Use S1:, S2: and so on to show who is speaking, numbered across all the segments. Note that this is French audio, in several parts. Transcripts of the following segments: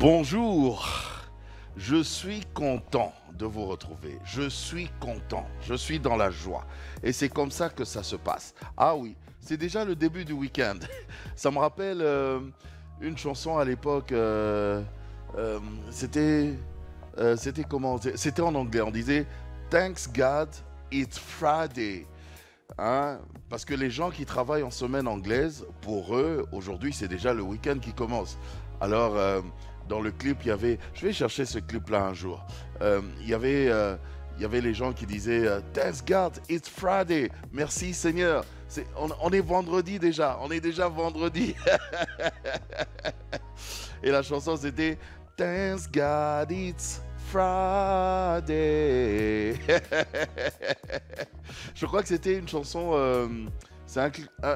S1: Bonjour, je suis content de vous retrouver, je suis content, je suis dans la joie et c'est comme ça que ça se passe. Ah oui, c'est déjà le début du week-end. Ça me rappelle une chanson à l'époque, euh, c'était c'était comment? C'était en anglais, on disait Thanks God, it's Friday. Hein, parce que les gens qui travaillent en semaine anglaise, pour eux, aujourd'hui, c'est déjà le week-end qui commence. Alors, dans le clip, il y avait... Je vais chercher ce clip-là un jour. Il y avait les gens qui disaient Thanks God, it's Friday. Merci Seigneur. On est vendredi déjà. On est déjà vendredi. Et la chanson, c'était Thanks God, it's Friday. Je crois que c'était une chanson,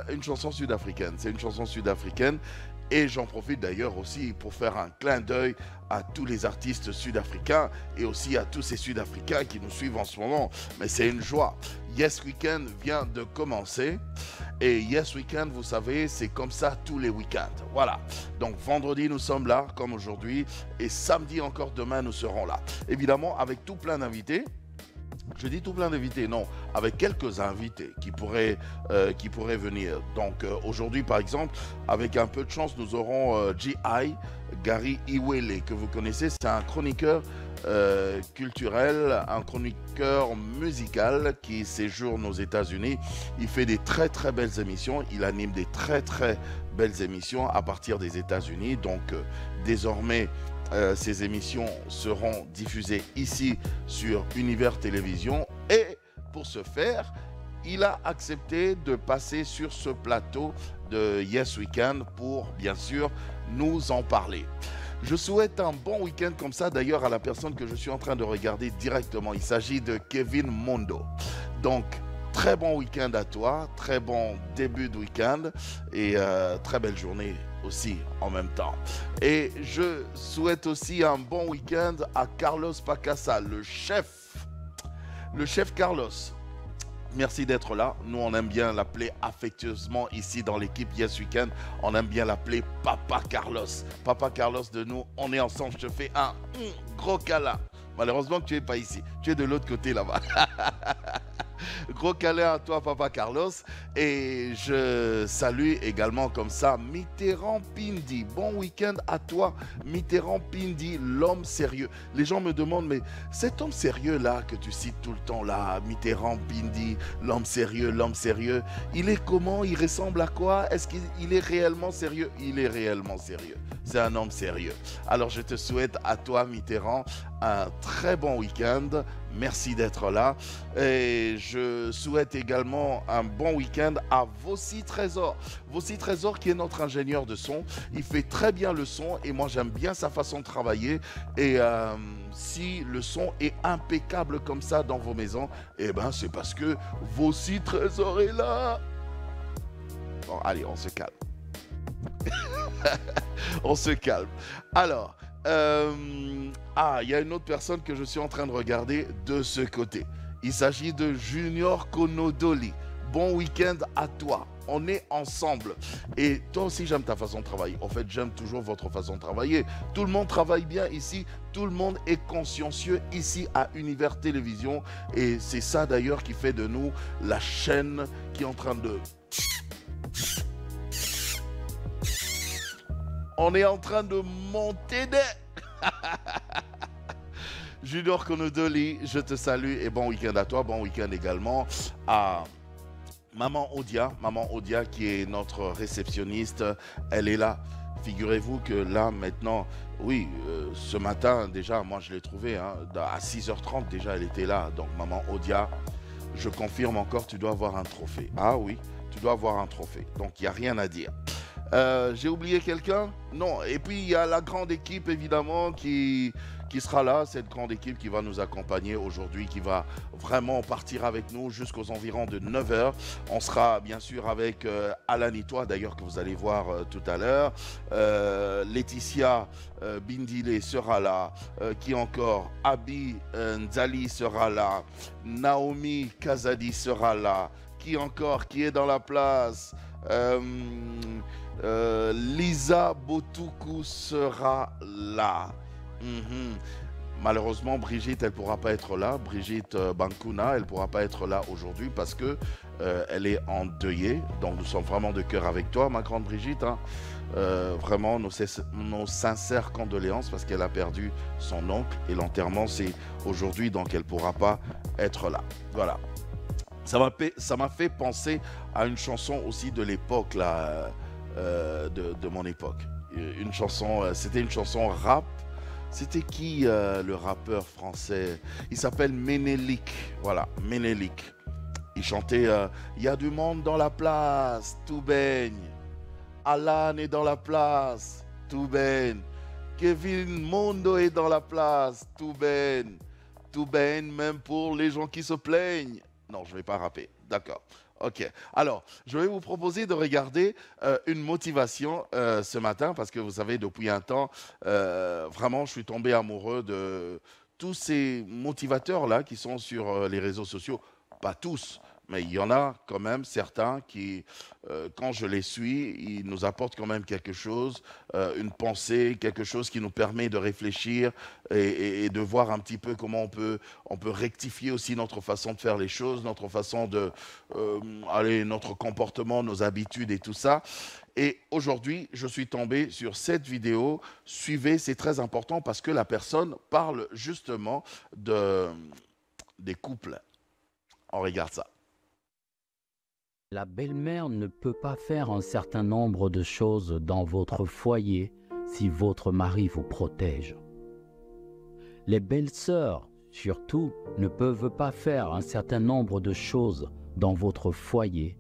S1: une chanson sud-africaine. C'est une chanson sud-africaine. Et j'en profite d'ailleurs aussi pour faire un clin d'œil à tous les artistes sud-africains et aussi à tous ces Sud-Africains qui nous suivent en ce moment. Mais c'est une joie. Yes Weekend vient de commencer. Et Yes Weekend, vous savez, c'est comme ça tous les week-ends. Voilà. Donc vendredi, nous sommes là, comme aujourd'hui. Et samedi encore, demain, nous serons là. Évidemment, avec tout plein d'invités. Je dis tout plein d'invités, non, avec quelques invités qui pourraient venir. Donc aujourd'hui, par exemple, avec un peu de chance, nous aurons G.I. Gary Iwele, que vous connaissez. C'est un chroniqueur culturel, un chroniqueur musical qui séjourne aux États-Unis. Il fait des très très belles émissions. Il anime des très très belles émissions à partir des États-Unis. Donc désormais, ces émissions seront diffusées ici sur Univers Télévision et pour ce faire, il a accepté de passer sur ce plateau de Yes Weekend pour bien sûr nous en parler. Je souhaite un bon week-end comme ça d'ailleurs à la personne que je suis en train de regarder directement. Il s'agit de Kevin Mondo. Donc, très bon week-end à toi, très bon début de week-end et très belle journée aussi en même temps. Et je souhaite aussi un bon week-end à Carlos Pacassa, le chef Carlos. Merci d'être là. Nous, on aime bien l'appeler affectueusement ici dans l'équipe Yes Weekend. On aime bien l'appeler Papa Carlos. Papa Carlos de nous, on est ensemble. Je te fais un gros câlin. Malheureusement que tu n'es pas ici. Tu es de l'autre côté là-bas. Gros câlin à toi, Papa Carlos. Et je salue également comme ça Mitterrand Pindi. Bon week-end à toi, Mitterrand Pindi, l'homme sérieux. Les gens me demandent, mais cet homme sérieux là que tu cites tout le temps là, Mitterrand Pindi, l'homme sérieux, il est comment? Il ressemble à quoi? Est-ce qu'il est réellement sérieux? Il est réellement sérieux. C'est un homme sérieux. Alors je te souhaite à toi, Mitterrand, un très bon week-end. Merci d'être là. Et je souhaite également un bon week-end à Vossi Trésor. Vossi Trésor qui est notre ingénieur de son. Il fait très bien le son et moi j'aime bien sa façon de travailler. Et si le son est impeccable comme ça dans vos maisons, eh ben c'est parce que Vossi Trésor est là. Bon, allez, on se calme. On se calme. Alors, il y a une autre personne que je suis en train de regarder de ce côté. Il s'agit de Junior Konodoli. Bon week-end à toi. On est ensemble. Et toi aussi, j'aime ta façon de travailler. En fait, j'aime toujours votre façon de travailler. Tout le monde travaille bien ici. Tout le monde est consciencieux ici à Univers Télévision. Et c'est ça d'ailleurs qui fait de nous la chaîne qui est en train de... On est en train de monter des... Junior Konodoli, je te salue et bon week-end à toi. Bon week-end également à Maman Odia qui est notre réceptionniste. Elle est là. Figurez-vous que là maintenant, oui, ce matin déjà, moi je l'ai trouvée, hein, à 6h30 déjà elle était là. Donc Maman Odia, je confirme encore, tu dois avoir un trophée. Ah oui, tu dois avoir un trophée. Donc il n'y a rien à dire. J'ai oublié quelqu'un? Non. Et puis il y a la grande équipe évidemment qui sera là, cette grande équipe qui va nous accompagner aujourd'hui, qui va vraiment partir avec nous jusqu'aux environs de 9h. On sera bien sûr avec Alanitois d'ailleurs que vous allez voir tout à l'heure. Laetitia Bindile sera là. Qui encore? Abi Nzali sera là. Naomi Kazadi sera là. qui encore? Qui est dans la place? Lisa Botuku sera là. Mhm. Malheureusement, Brigitte, elle ne pourra pas être là. Brigitte Bankuna, elle ne pourra pas être là aujourd'hui parce que elle est endeuillée. Donc, nous sommes vraiment de cœur avec toi, ma grande Brigitte. Hein. Vraiment, nos sincères condoléances parce qu'elle a perdu son oncle et l'enterrement, c'est aujourd'hui, donc elle ne pourra pas être là. Voilà. Ça m'a fait penser à une chanson aussi de l'époque, là, de mon époque. Une chanson, c'était une chanson rap. C'était qui le rappeur français? Il s'appelle Ménélique. Voilà, Ménélique. Il chantait Il y a du monde dans la place, tout baigne. Alan est dans la place, tout baigne. Kevin Mondo est dans la place, tout baigne. Tout baigne même pour les gens qui se plaignent. Non, je ne vais pas rapper. D'accord. Ok. Alors, je vais vous proposer de regarder une motivation ce matin parce que vous savez, depuis un temps, vraiment, je suis tombé amoureux de tous ces motivateurs-là qui sont sur les réseaux sociaux. Pas tous, mais il y en a quand même certains qui, quand je les suis, ils nous apportent quand même quelque chose, une pensée, quelque chose qui nous permet de réfléchir et de voir un petit peu comment on peut rectifier aussi notre façon de faire les choses, notre façon de, notre comportement, nos habitudes et tout ça. Et aujourd'hui, je suis tombé sur cette vidéo. Suivez, c'est très important parce que la personne parle justement des couples. On regarde ça.
S2: La belle-mère ne peut pas faire un certain nombre de choses dans votre foyer si votre mari vous protège. Les belles-sœurs, surtout, ne peuvent pas faire un certain nombre de choses dans votre foyer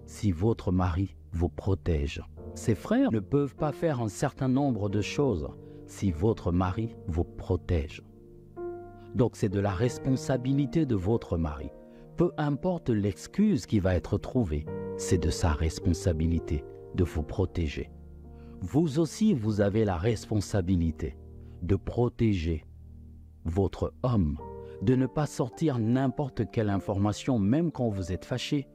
S2: si votre mari vous protège. Ses frères ne peuvent pas faire un certain nombre de choses si votre mari vous protège. Donc c'est de la responsabilité de votre mari. Peu importe l'excuse qui va être trouvée, c'est de sa responsabilité de vous protéger. Vous aussi, vous avez la responsabilité de protéger votre homme, de ne pas sortir n'importe quelle information, même quand vous êtes fâché,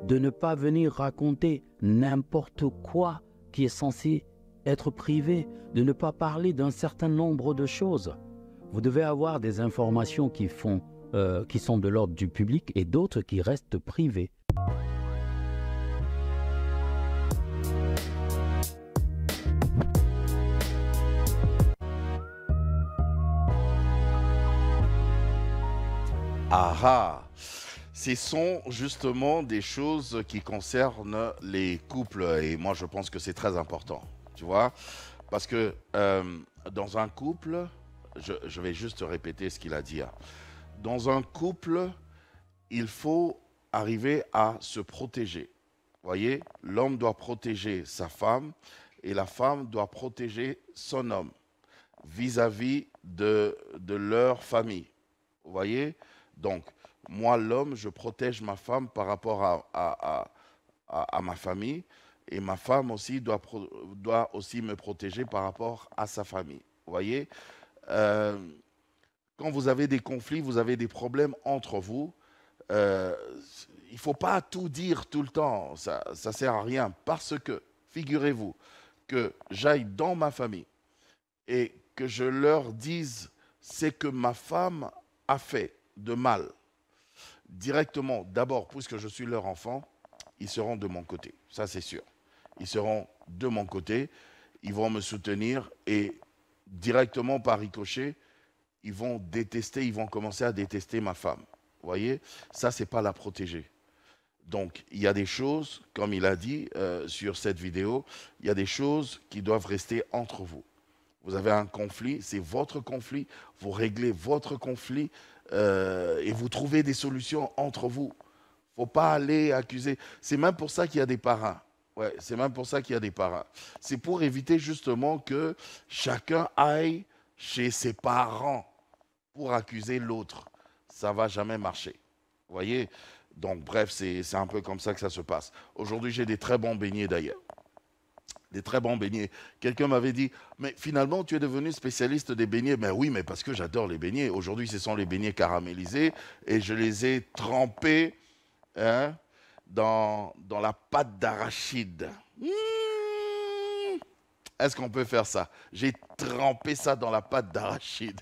S2: de ne pas venir raconter n'importe quoi qui est censé être privé, de ne pas parler d'un certain nombre de choses. Vous devez avoir des informations qui sont de l'ordre du public et d'autres qui restent privées.
S1: Ah, ce sont justement des choses qui concernent les couples et moi je pense que c'est très important, tu vois, parce que dans un couple, je vais juste répéter ce qu'il a dit. Hein. Dans un couple, il faut arriver à se protéger. Vous voyez, l'homme doit protéger sa femme et la femme doit protéger son homme vis-à-vis de leur famille. Vous voyez? Donc, moi, l'homme, je protège ma femme par rapport à ma famille et ma femme aussi doit aussi me protéger par rapport à sa famille. Vous voyez? Quand vous avez des conflits, vous avez des problèmes entre vous, il ne faut pas tout dire tout le temps, ça ne sert à rien. Parce que, figurez-vous, que j'aille dans ma famille et que je leur dise ce que ma femme a fait de mal, directement, d'abord, puisque je suis leur enfant, ils seront de mon côté, ça c'est sûr. Ils seront de mon côté, ils vont me soutenir et directement par ricochet, ils vont commencer à détester ma femme. Vous voyez, ça, c'est pas la protéger. Donc, il y a des choses, comme il a dit sur cette vidéo, il y a des choses qui doivent rester entre vous. Vous avez un conflit, c'est votre conflit, vous réglez votre conflit et vous trouvez des solutions entre vous. Il ne faut pas aller accuser. C'est même pour ça qu'il y a des parrains. Ouais, c'est même pour ça qu'il y a des parrains. C'est pour éviter justement que chacun aille chez ses parents pour accuser l'autre. Ça ne va jamais marcher. Vous voyez? Donc, bref, c'est un peu comme ça que ça se passe. Aujourd'hui, j'ai des très bons beignets d'ailleurs. Des très bons beignets. Quelqu'un m'avait dit, mais finalement, tu es devenu spécialiste des beignets. Ben oui, mais parce que j'adore les beignets. Aujourd'hui, ce sont les beignets caramélisés et je les ai trempés. Hein? dans la pâte d'arachide. Est-ce qu'on peut faire ça? J'ai trempé ça dans la pâte d'arachide.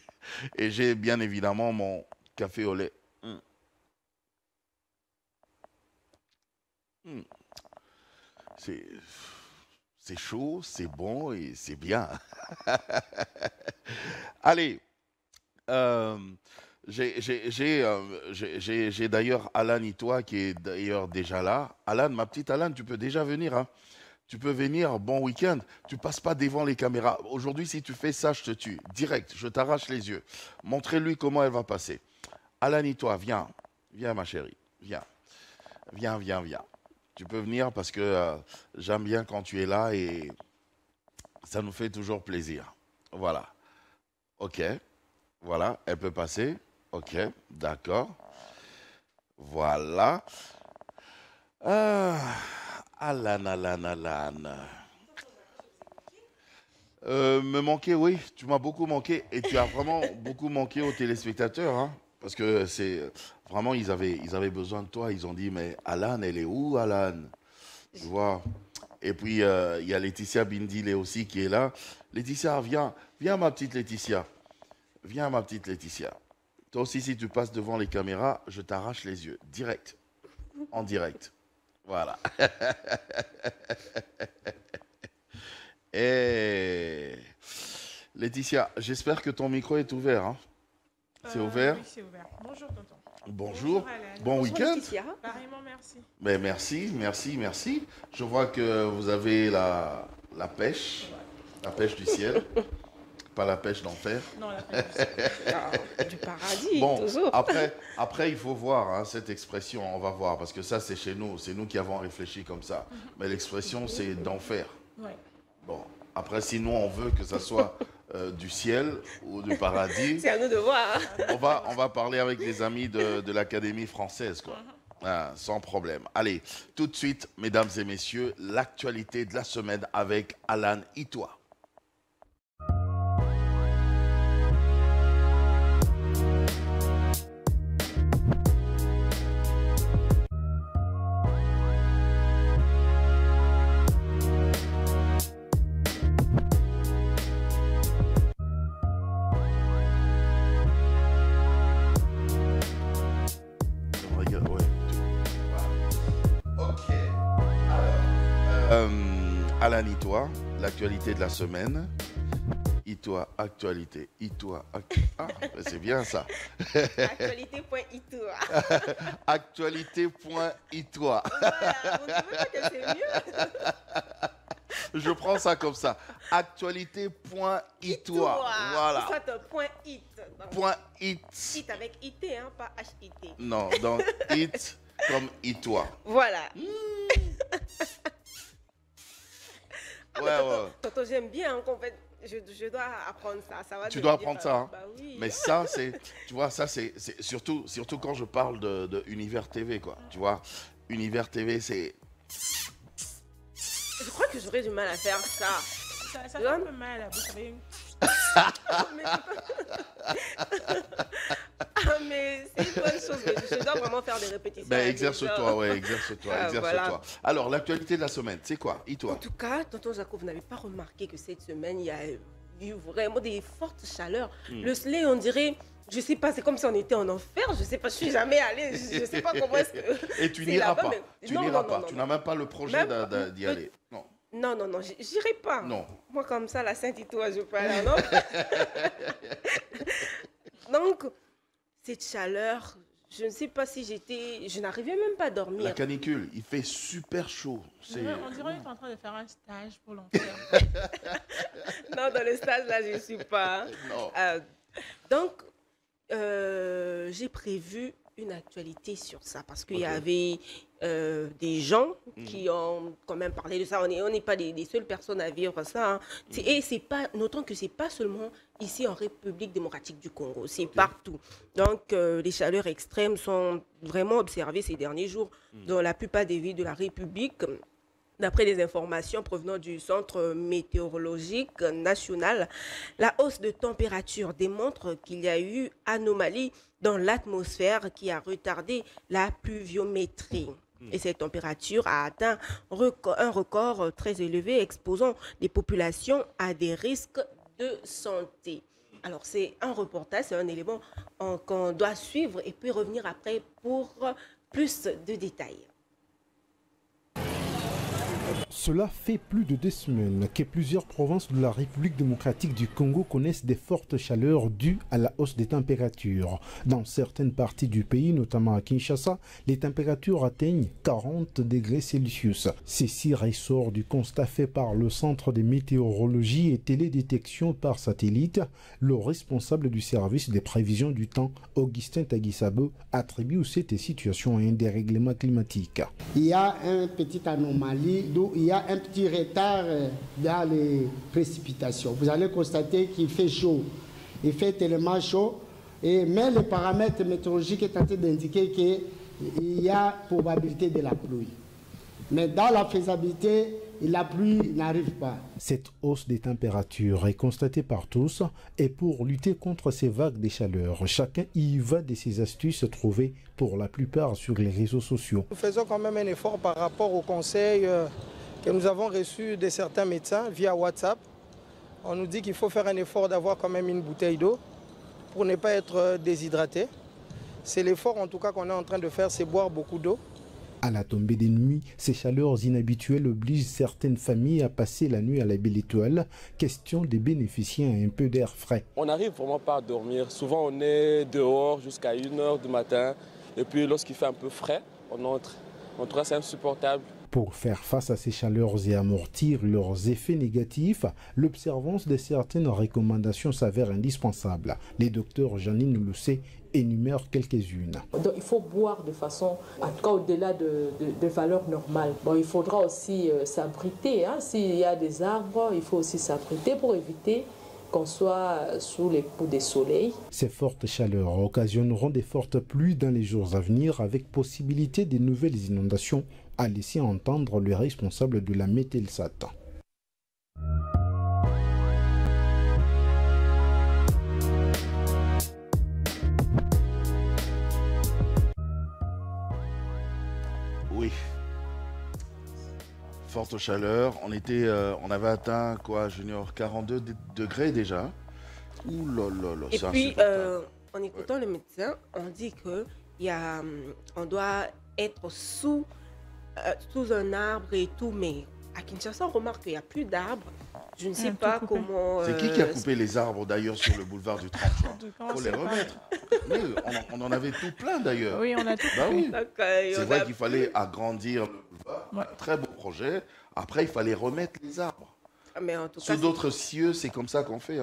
S1: Et j'ai bien évidemment mon café au lait. C'est c'est chaud, c'est bon et c'est bien. Allez, euh, j'ai d'ailleurs Alan Itoa qui est d'ailleurs déjà là. Alan, ma petite Alan, tu peux déjà venir, hein. Tu peux venir, bon week-end. Tu passes pas devant les caméras. Aujourd'hui, si tu fais ça, je te tue. Direct, je t'arrache les yeux. Montrez-lui comment elle va passer. Alan Itoa, viens. Viens, ma chérie. Viens. Viens, viens, viens. Tu peux venir parce que j'aime bien quand tu es là et ça nous fait toujours plaisir. Voilà. OK. Voilà, elle peut passer. OK, d'accord. Voilà. Ah, Alan, Alan, Alan. Me manquer, oui, tu m'as beaucoup manqué et tu as vraiment beaucoup manqué aux téléspectateurs, hein, parce que c'est vraiment, ils avaient besoin de toi. Ils ont dit, mais Alan, elle est où, Alan? Tu vois. Et puis, il y a Laetitia Bindile aussi qui est là. Laetitia, viens, viens, ma petite Laetitia. Viens, ma petite Laetitia. Toi aussi, si tu passes devant les caméras, je t'arrache les yeux, direct, en direct. Voilà. Et Laetitia, j'espère que ton micro est ouvert, hein. C'est ouvert?
S3: Oui, c'est ouvert. Bonjour, tonton.
S1: Bonjour.
S3: Alan.
S1: Bon week-end.
S3: Pareillement, merci.
S1: Mais merci, merci, merci. Je vois que vous avez la pêche du ciel, pas la pêche d'enfer.
S3: Non, la pêche.
S4: Du paradis,
S1: Bon,
S4: toujours.
S1: après, il faut voir, hein, cette expression, on va voir, parce que ça, c'est chez nous, c'est nous qui avons réfléchi comme ça. Mais l'expression, c'est d'enfer.
S3: Ouais.
S1: Bon, après, si nous, on veut que ça soit du ciel ou du paradis,
S4: C'est à nous de voir.
S1: on va parler avec les amis de l'Académie française, quoi. Ah, sans problème. Allez, tout de suite, mesdames et messieurs, l'actualité de la semaine avec Alan Itoa. Regarde, ouais. Voilà. Ok. Alors, Alan Itoa, l'actualité de la semaine. Itoa, actualité. Itoa, ah, ben c'est bien ça.
S4: Actualité.itoa.
S1: Actualité.itoa.
S4: Voilà, vous ne trouvez pas que c'est mieux?
S1: Je prends ça comme ça. Actualité.itoa. Voilà.
S4: Soit un point it. Donc,
S1: Point it.
S4: it avec it, hein, pas H-I-T.
S1: Non, donc it comme Itoa.
S4: Voilà.
S1: Ouais.
S4: Tonton, j'aime bien, hein, qu'en fait, je dois apprendre ça. Ça va
S1: Tu
S4: devenir,
S1: dois apprendre ça, hein.
S4: Bah oui.
S1: Mais ça, c'est, tu vois, ça, c'est surtout quand je parle de Univers TV, quoi. Tu vois, Univers TV, c'est.
S4: Je crois que j'aurais du mal à faire ça.
S3: Ça fait un peu mal à la bouche. Avec...
S4: Mais c'est une bonne chose. Mais je dois vraiment faire des répétitions.
S1: Ben,
S4: avec
S1: exerce-toi,
S4: les gens.
S1: ouais, exerce-toi,
S4: Ah,
S1: exerce-toi.
S4: voilà.
S1: Alors, l'actualité de la semaine, c'est quoi, Itoa?
S4: En tout cas, tonton Jacob, vous n'avez pas remarqué que cette semaine, il y a eu vraiment des fortes chaleurs. Le soleil, on dirait, je sais pas, c'est comme si on était en enfer. Je sais pas, je suis jamais allée. Je sais pas comment est-ce que.
S1: Et tu
S4: c'est
S1: n'iras
S4: là-bas,
S1: pas.
S4: mais-
S1: Tu
S4: non,
S1: n'iras
S4: non,
S1: pas.
S4: non,
S1: Tu
S4: non.
S1: n'as même pas le projet
S4: Même-
S1: d'y aller. Non.
S4: Non, j'irai pas.
S1: Non.
S4: Moi, comme ça, la Sainte-Itoile, je peux aller en enfer. Donc, cette chaleur, je ne sais pas si je n'arrivais même pas à dormir.
S1: La canicule, il fait super chaud. C'est...
S3: On dirait qu'on est en train de faire un stage pour l'enfer.
S4: Non, dans le stage, là, je ne suis pas.
S1: Non.
S4: Donc, j'ai prévu une actualité sur ça parce qu'il y
S1: Ok.
S4: avait des gens qui ont quand même parlé de ça. On n'est pas les seules personnes à vivre ça, hein. Et c'est pas, notons que c'est pas seulement ici en République démocratique du Congo, c'est partout. Donc, les chaleurs extrêmes sont vraiment observées ces derniers jours dans la plupart des villes de la République. D'après les informations provenant du Centre météorologique national, la hausse de température démontre qu'il y a eu anomalie dans l'atmosphère qui a retardé la pluviométrie. Et cette température a atteint un record très élevé, exposant les populations à des risques de santé. Alors, c'est un reportage, c'est un élément qu'on doit suivre et puis revenir après pour plus de détails.
S5: Cela fait plus de 2 semaines que plusieurs provinces de la République démocratique du Congo connaissent des fortes chaleurs dues à la hausse des températures. Dans certaines parties du pays, notamment à Kinshasa, les températures atteignent 40 degrés Celsius. Ceci ressort du constat fait par le Centre de météorologie et télédétection par satellite. Le responsable du service des prévisions du temps, Augustin Tagisabo, attribue cette situation à un dérèglement climatique.
S6: Il y a une petite anomalie d'où il y a un petit retard dans les précipitations. Vous allez constater qu'il fait chaud. Il fait tellement chaud, mais le paramètre météorologique est en train d'indiquer qu'il y a probabilité de la pluie. Mais dans la faisabilité, la pluie n'arrive pas.
S5: Cette hausse des températures est constatée par tous et pour lutter contre ces vagues de chaleur, chacun y va de ses astuces trouvées pour la plupart sur les réseaux sociaux.
S7: Nous faisons quand même un effort par rapport aux conseils que nous avons reçus de certains médecins via WhatsApp. On nous dit qu'il faut faire un effort d'avoir quand même une bouteille d'eau pour ne pas être déshydraté. C'est l'effort en tout cas qu'on est en train de faire, c'est boire beaucoup d'eau.
S5: À la tombée des nuits, ces chaleurs inhabituelles obligent certaines familles à passer la nuit à la belle étoile. Question de bénéficier à un peu d'air frais.
S8: On n'arrive vraiment pas à dormir. Souvent on est dehors jusqu'à 1 h du matin. Et puis lorsqu'il fait un peu frais, on entre. En tout cas, c'est insupportable.
S5: Pour faire face à ces chaleurs et amortir leurs effets négatifs, l'observance de certaines recommandations s'avère indispensable. Les docteurs Janine Loussé énumèrent quelques-unes.
S9: Donc, il faut boire de façon, en tout cas au-delà de valeurs normales. Bon, il faudra aussi s'abriter. S'il y a des arbres, il faut aussi s'abriter pour éviter qu'on soit sous les coups des soleils.
S5: Ces fortes chaleurs occasionneront des fortes pluies dans les jours à venir avec possibilité de nouvelles inondations, a laissé entendre le responsable de la Mételsat.
S1: Oui. Forte chaleur. On avait atteint quoi, Junior, 42 degrés déjà. Ouh là là là.
S4: Et puis, en écoutant le médecin, on dit que on doit être sous un arbre et tout, mais à Kinshasa, on remarque qu'il n'y a plus d'arbres. Je ne sais pas comment...
S1: C'est qui a coupé les arbres d'ailleurs sur le boulevard du 30 juin? Il faut les remettre. Oui, on en avait tout plein d'ailleurs.
S3: Oui, on a tout
S1: bah oui.
S4: C'est
S1: vrai qu'il fallait agrandir le boulevard. Ouais. Un très beau projet. Après, il fallait remettre les arbres.
S4: Mais en tout cas,
S1: sous d'autres cieux, c'est comme ça qu'on fait.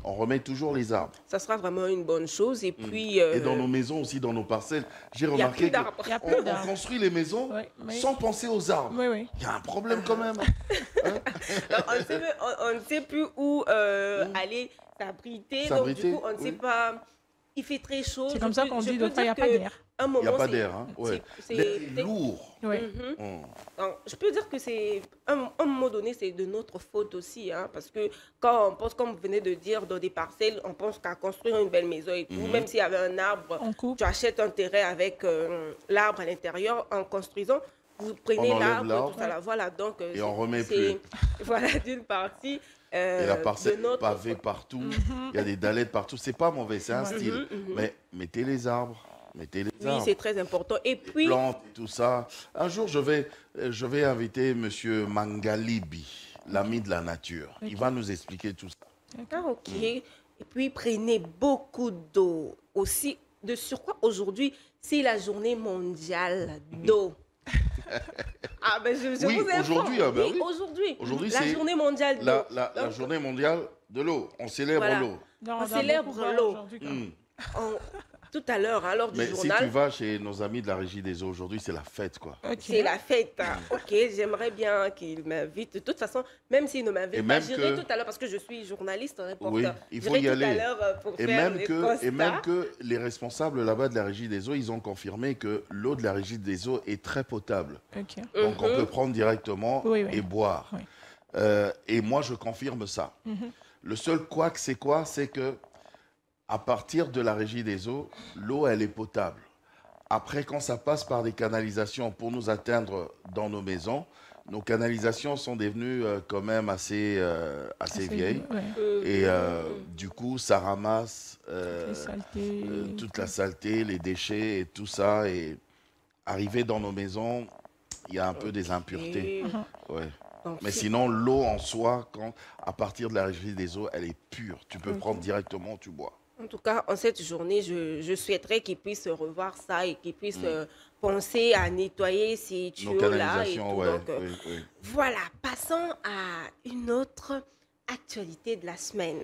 S1: On remet toujours les arbres.
S4: Ça sera vraiment une bonne chose. Et puis...
S1: Et dans nos maisons aussi, dans nos parcelles, j'ai remarqué qu'on construit les maisons sans penser aux arbres. Il y a un problème quand même.
S4: On ne sait plus où aller s'abriter. Donc du coup, on ne sait pas... Il fait très chaud.
S3: C'est comme ça qu'on dit, donc il n'y a pas d'air.
S1: Il n'y a pas d'air. C'est lourd.
S4: Donc, je peux dire que c'est, à un moment donné, c'est de notre faute aussi. Parce que quand on pense, comme vous venez de dire, dans des parcelles, on pense qu'à construire une belle maison et tout. Même s'il y avait un arbre, tu achètes un terrain avec l'arbre à l'intérieur. En construisant, vous prenez l'arbre, tout ça. Voilà, donc,
S1: et on remet plus.
S4: Voilà, d'une partie.
S1: Et la parcelle pavée partout, il y a des dallettes partout. C'est pas mauvais, c'est un style. Mais mettez les arbres. Mettez les arbres.
S4: Oui, c'est très important. Et puis...
S1: Les plantes, tout ça. Un jour, je vais inviter M. Mangalibi, l'ami de la nature. Il va nous expliquer tout ça.
S4: Ah, ok. Et puis, prenez beaucoup d'eau. Aussi, de surcroît, aujourd'hui, c'est la journée mondiale d'eau. Ah ben je
S1: oui,
S4: vous informe.
S1: Aujourd'hui,
S4: la journée mondiale de l'eau.
S1: La journée mondiale de l'eau. On célèbre l'eau.
S4: On célèbre l'eau. Tout à l'heure, lors du journal.
S1: Mais si tu vas chez nos amis de la Régie des eaux aujourd'hui, c'est la fête, quoi.
S4: C'est la fête. Ok, j'aimerais bien qu'ils m'invitent. De toute façon, même s'ils ne m'invitent pas, j'irai tout à l'heure parce que je suis journaliste, reporter.
S1: Oui, il faut y aller.
S4: Pour faire
S1: et même que les responsables là-bas de la Régie des eaux, ils ont confirmé que l'eau de la Régie des eaux est très potable. Donc on peut prendre directement et boire. Et moi, je confirme ça. Le seul couac, c'est quoi? C'est que à partir de la Régie des eaux, l'eau, elle est potable. Après, quand ça passe par des canalisations pour nous atteindre dans nos maisons, nos canalisations sont devenues quand même assez vieilles.
S3: Ouais.
S1: Et du coup, ça ramasse
S3: Les
S1: toute la saleté, les déchets et tout ça. Et arrivé dans nos maisons, il y a un peu des impuretés. Ouais. Mais sinon, l'eau en soi, à partir de la régie des eaux, elle est pure. Tu peux prendre directement, tu bois.
S4: En tout cas, en cette journée, je souhaiterais qu'ils puissent revoir ça et qu'ils puissent penser à nettoyer ces tuyaux-là. Voilà, passons à une autre actualité de la semaine.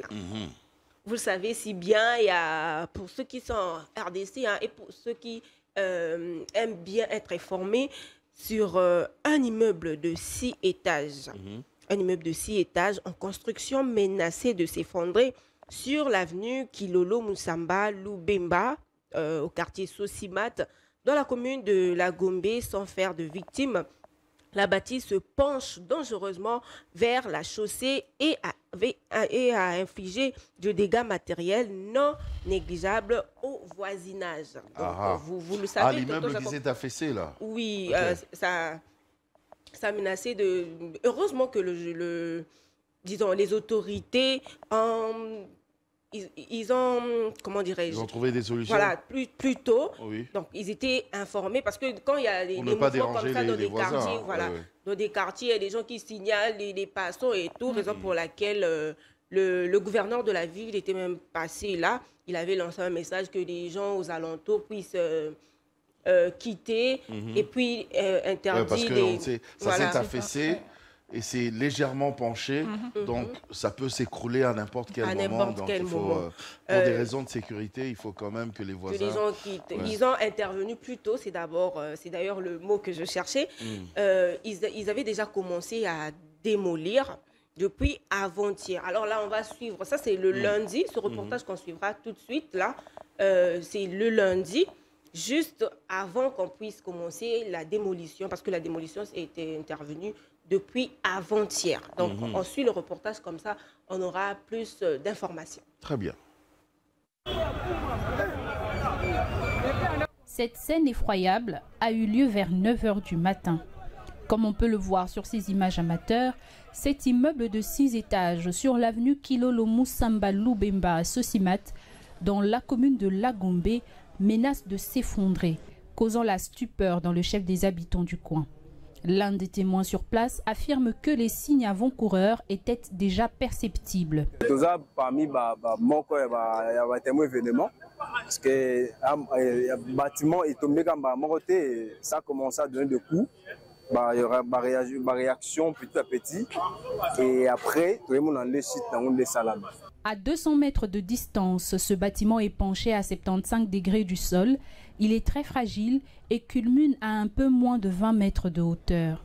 S4: Vous le savez si bien, il y a, pour ceux qui sont en RDC et pour ceux qui aiment bien être informés, sur un immeuble de 6 étages. Un immeuble de 6 étages en construction menacé de s'effondrer sur l'avenue Kilolo Moussamba Loubemba, au quartier Sosimat, dans la commune de La Gombe, sans faire de victimes. La bâtisse se penche dangereusement vers la chaussée et a infligé de dégâts matériels non négligeables au voisinage. Donc, vous le savez.
S1: L'immeuble qui s'est affaissé là.
S4: Oui, ça a menacé de... Heureusement que disons, les autorités ils ont, comment dirais-je,
S1: ils ont trouvé des solutions.
S4: Voilà, plus tôt. Donc, ils étaient informés parce que quand il y a des mouvements comme ça dans des quartiers, dans des quartiers, il y a des gens qui signalent les passants et tout, raison pour laquelle le gouverneur de la ville était même passé là. Il avait lancé un message que les gens aux alentours puissent quitter et puis interdire.
S1: Parce que ça s'est affaissé. Et c'est légèrement penché, donc ça peut s'écrouler à n'importe quel moment. Donc pour des raisons de sécurité, il faut quand même que les voisins... Que les gens quittent.
S4: Ils ont intervenu plus tôt, c'est d'ailleurs le mot que je cherchais. Ils avaient déjà commencé à démolir depuis avant-hier. Alors là, on va suivre, ça c'est le lundi, ce reportage qu'on suivra tout de suite, là, c'est le lundi, juste avant qu'on puisse commencer la démolition, parce que la démolition était intervenue depuis avant-hier. Donc, on suit le reportage comme ça, on aura plus d'informations.
S1: Très bien.
S10: Cette scène effroyable a eu lieu vers 9 h du matin. Comme on peut le voir sur ces images amateurs, cet immeuble de 6 étages sur l'avenue Kilolo Moussamba Loubemba à Sosimat, dans la commune de La Gombe, menace de s'effondrer, causant la stupeur dans le chef des habitants du coin. L'un des témoins sur place affirme que les signes avant-coureurs étaient déjà perceptibles.
S11: Parmi les témoins événements, parce que le bâtiment est tombé comme ça a commencé à donner des coups. Il y aura une réaction petit à petit. Et après, tout le monde a les sites dans les salades.
S10: À 200 mètres de distance, ce bâtiment est penché à 75 degrés du sol. Il est très fragile et culmine à un peu moins de 20 mètres de hauteur.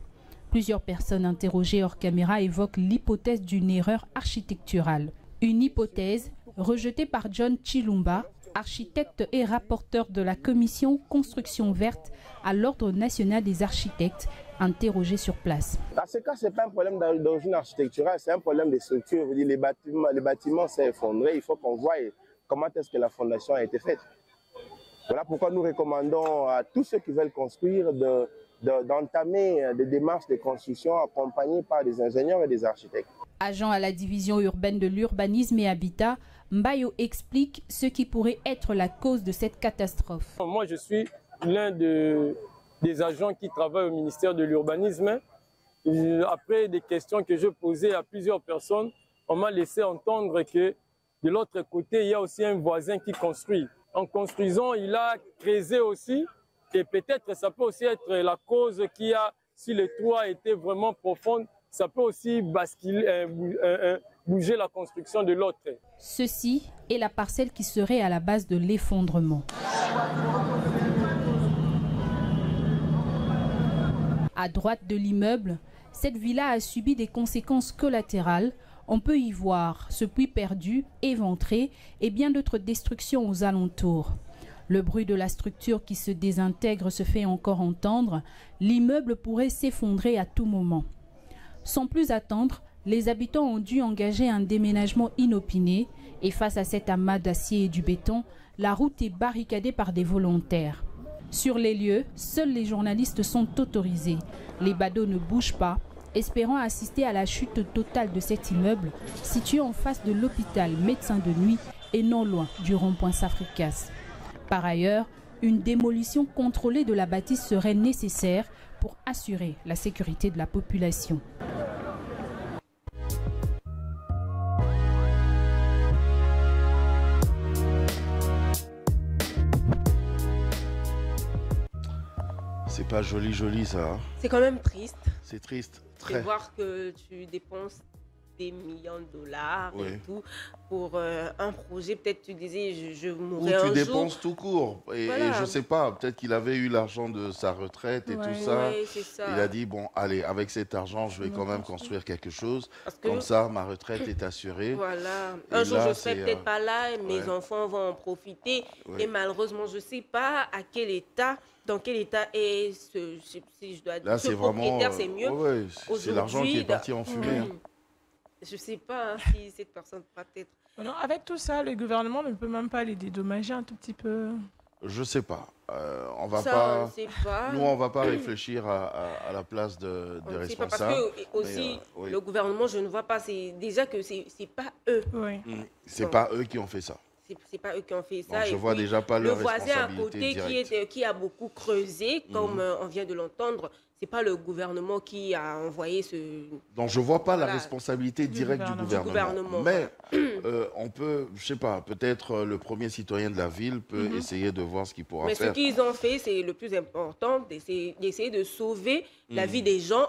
S10: Plusieurs personnes interrogées hors caméra évoquent l'hypothèse d'une erreur architecturale. Une hypothèse rejetée par John Chilumba, architecte et rapporteur de la commission Construction verte à l'Ordre national des architectes, interrogé sur place.
S12: Dans ce cas, ce n'est pas un problème d'origine architecturale, c'est un problème de structure. Les bâtiments s'est effondré, il faut qu'on voie comment est-ce que la fondation a été faite. Voilà pourquoi nous recommandons à tous ceux qui veulent construire d'entamer des démarches de construction accompagnées par des ingénieurs et des architectes.
S10: Agent à la division urbaine de l'urbanisme et habitat, Mbayo explique ce qui pourrait être la cause de cette catastrophe.
S8: Moi, je suis l'un des agents qui travaillent au ministère de l'urbanisme. Après des questions que je posais à plusieurs personnes, on m'a laissé entendre que de l'autre côté, il y a aussi un voisin qui construit. En construisant, il a creusé aussi, et peut-être ça peut aussi être la cause qui a, si le toit était vraiment profond, ça peut aussi basculer, bouger la construction de l'autre.
S10: Ceci est la parcelle qui serait à la base de l'effondrement. À droite de l'immeuble, cette villa a subi des conséquences collatérales. On peut y voir ce puits perdu, éventré et bien d'autres destructions aux alentours. Le bruit de la structure qui se désintègre se fait encore entendre. L'immeuble pourrait s'effondrer à tout moment. Sans plus attendre, les habitants ont dû engager un déménagement inopiné et face à cet amas d'acier et du béton, la route est barricadée par des volontaires. Sur les lieux, seuls les journalistes sont autorisés. Les badauds ne bougent pas, espérant assister à la chute totale de cet immeuble situé en face de l'hôpital Médecins de Nuit et non loin du rond-point Safricas. Par ailleurs, une démolition contrôlée de la bâtisse serait nécessaire pour assurer la sécurité de la population.
S1: C'est pas joli ça. Hein.
S4: C'est quand même triste.
S1: C'est triste.
S4: De voir que tu dépenses des millions de dollars et tout pour un projet. Peut-être tu disais je mourrai un jour.
S1: Ou tu dépenses tout court. Et je sais pas, peut-être qu'il avait eu l'argent de sa retraite et tout ça.
S4: Ça.
S1: Il a dit, bon, allez, avec cet argent, je vais quand même construire quelque chose. Comme ça, ma retraite est assurée.
S4: Voilà. Un jour, je ne serai peut-être pas là, mes enfants vont en profiter. Et malheureusement, je ne sais pas à quel état... Dans quel état est si je dois dire, ce propriétaire, c'est mieux.
S1: C'est l'argent qui est parti en fumée.
S4: Je ne sais pas si cette personne pourra peut-être...
S3: Non, avec tout ça, le gouvernement ne peut même pas les dédommager un tout petit peu.
S1: Je ne sais pas. On va
S4: pas.
S1: Nous, on ne va pas réfléchir à la place de responsables.
S4: Parce que aussi, le gouvernement, je ne vois pas. C'est déjà que ce n'est pas eux.
S1: Ce n'est pas eux qui ont fait ça.
S4: C'est pas eux qui ont fait ça.
S1: Donc, je vois déjà pas leur responsabilité.
S4: Le voisin à côté qui a beaucoup creusé, comme on vient de l'entendre, c'est pas le gouvernement qui a envoyé ce...
S1: Donc je vois pas la responsabilité directe du gouvernement. Mais on peut, je sais pas, peut-être le premier citoyen de la ville peut essayer de voir ce qu'il pourra faire.
S4: Mais ce qu'ils ont fait, c'est le plus important, d'essayer de sauver la vie des gens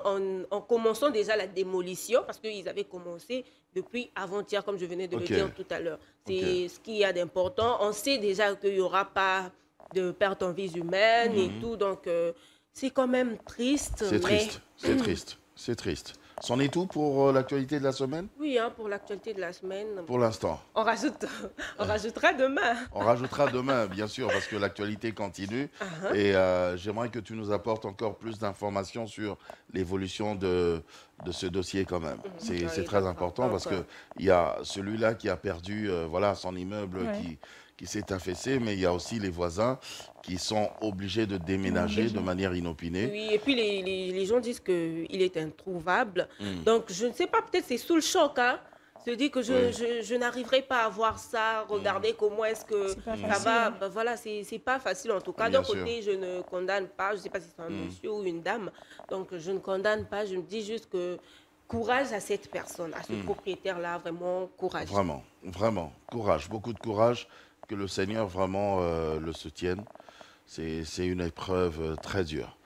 S4: en commençant déjà la démolition, parce qu'ils avaient commencé depuis avant-hier, comme je venais de le dire tout à l'heure. C'est ce qu'il y a d'important. On sait déjà qu'il n'y aura pas de perte en vie humaine et tout, donc... c'est quand même triste.
S1: C'est triste, c'est triste, c'est triste. C'en est tout pour l'actualité de la semaine?
S4: Oui, hein, pour l'actualité de la semaine.
S1: Pour l'instant.
S4: On rajoutera demain.
S1: On rajoutera demain, bien sûr, parce que l'actualité continue. Et j'aimerais que tu nous apportes encore plus d'informations sur l'évolution de ce dossier quand même. C'est très important parce qu'il y a celui-là qui a perdu son immeuble qui s'est affaissé, mais il y a aussi les voisins qui sont obligés de déménager de manière inopinée.
S4: Oui, et puis les gens disent qu'il est introuvable. Donc, je ne sais pas, peut-être c'est sous le choc, hein. Se dit que je n'arriverai pas à voir ça, regardez comment est-ce que ça va. Ben voilà, c'est pas facile en tout cas. D'un côté, je ne condamne pas, je ne sais pas si c'est un monsieur ou une dame, donc je ne condamne pas, je me dis juste que courage à cette personne, à ce propriétaire-là, vraiment courage.
S1: Vraiment, vraiment, courage, beaucoup de courage. Que le Seigneur vraiment le soutienne. C'est une épreuve très dure.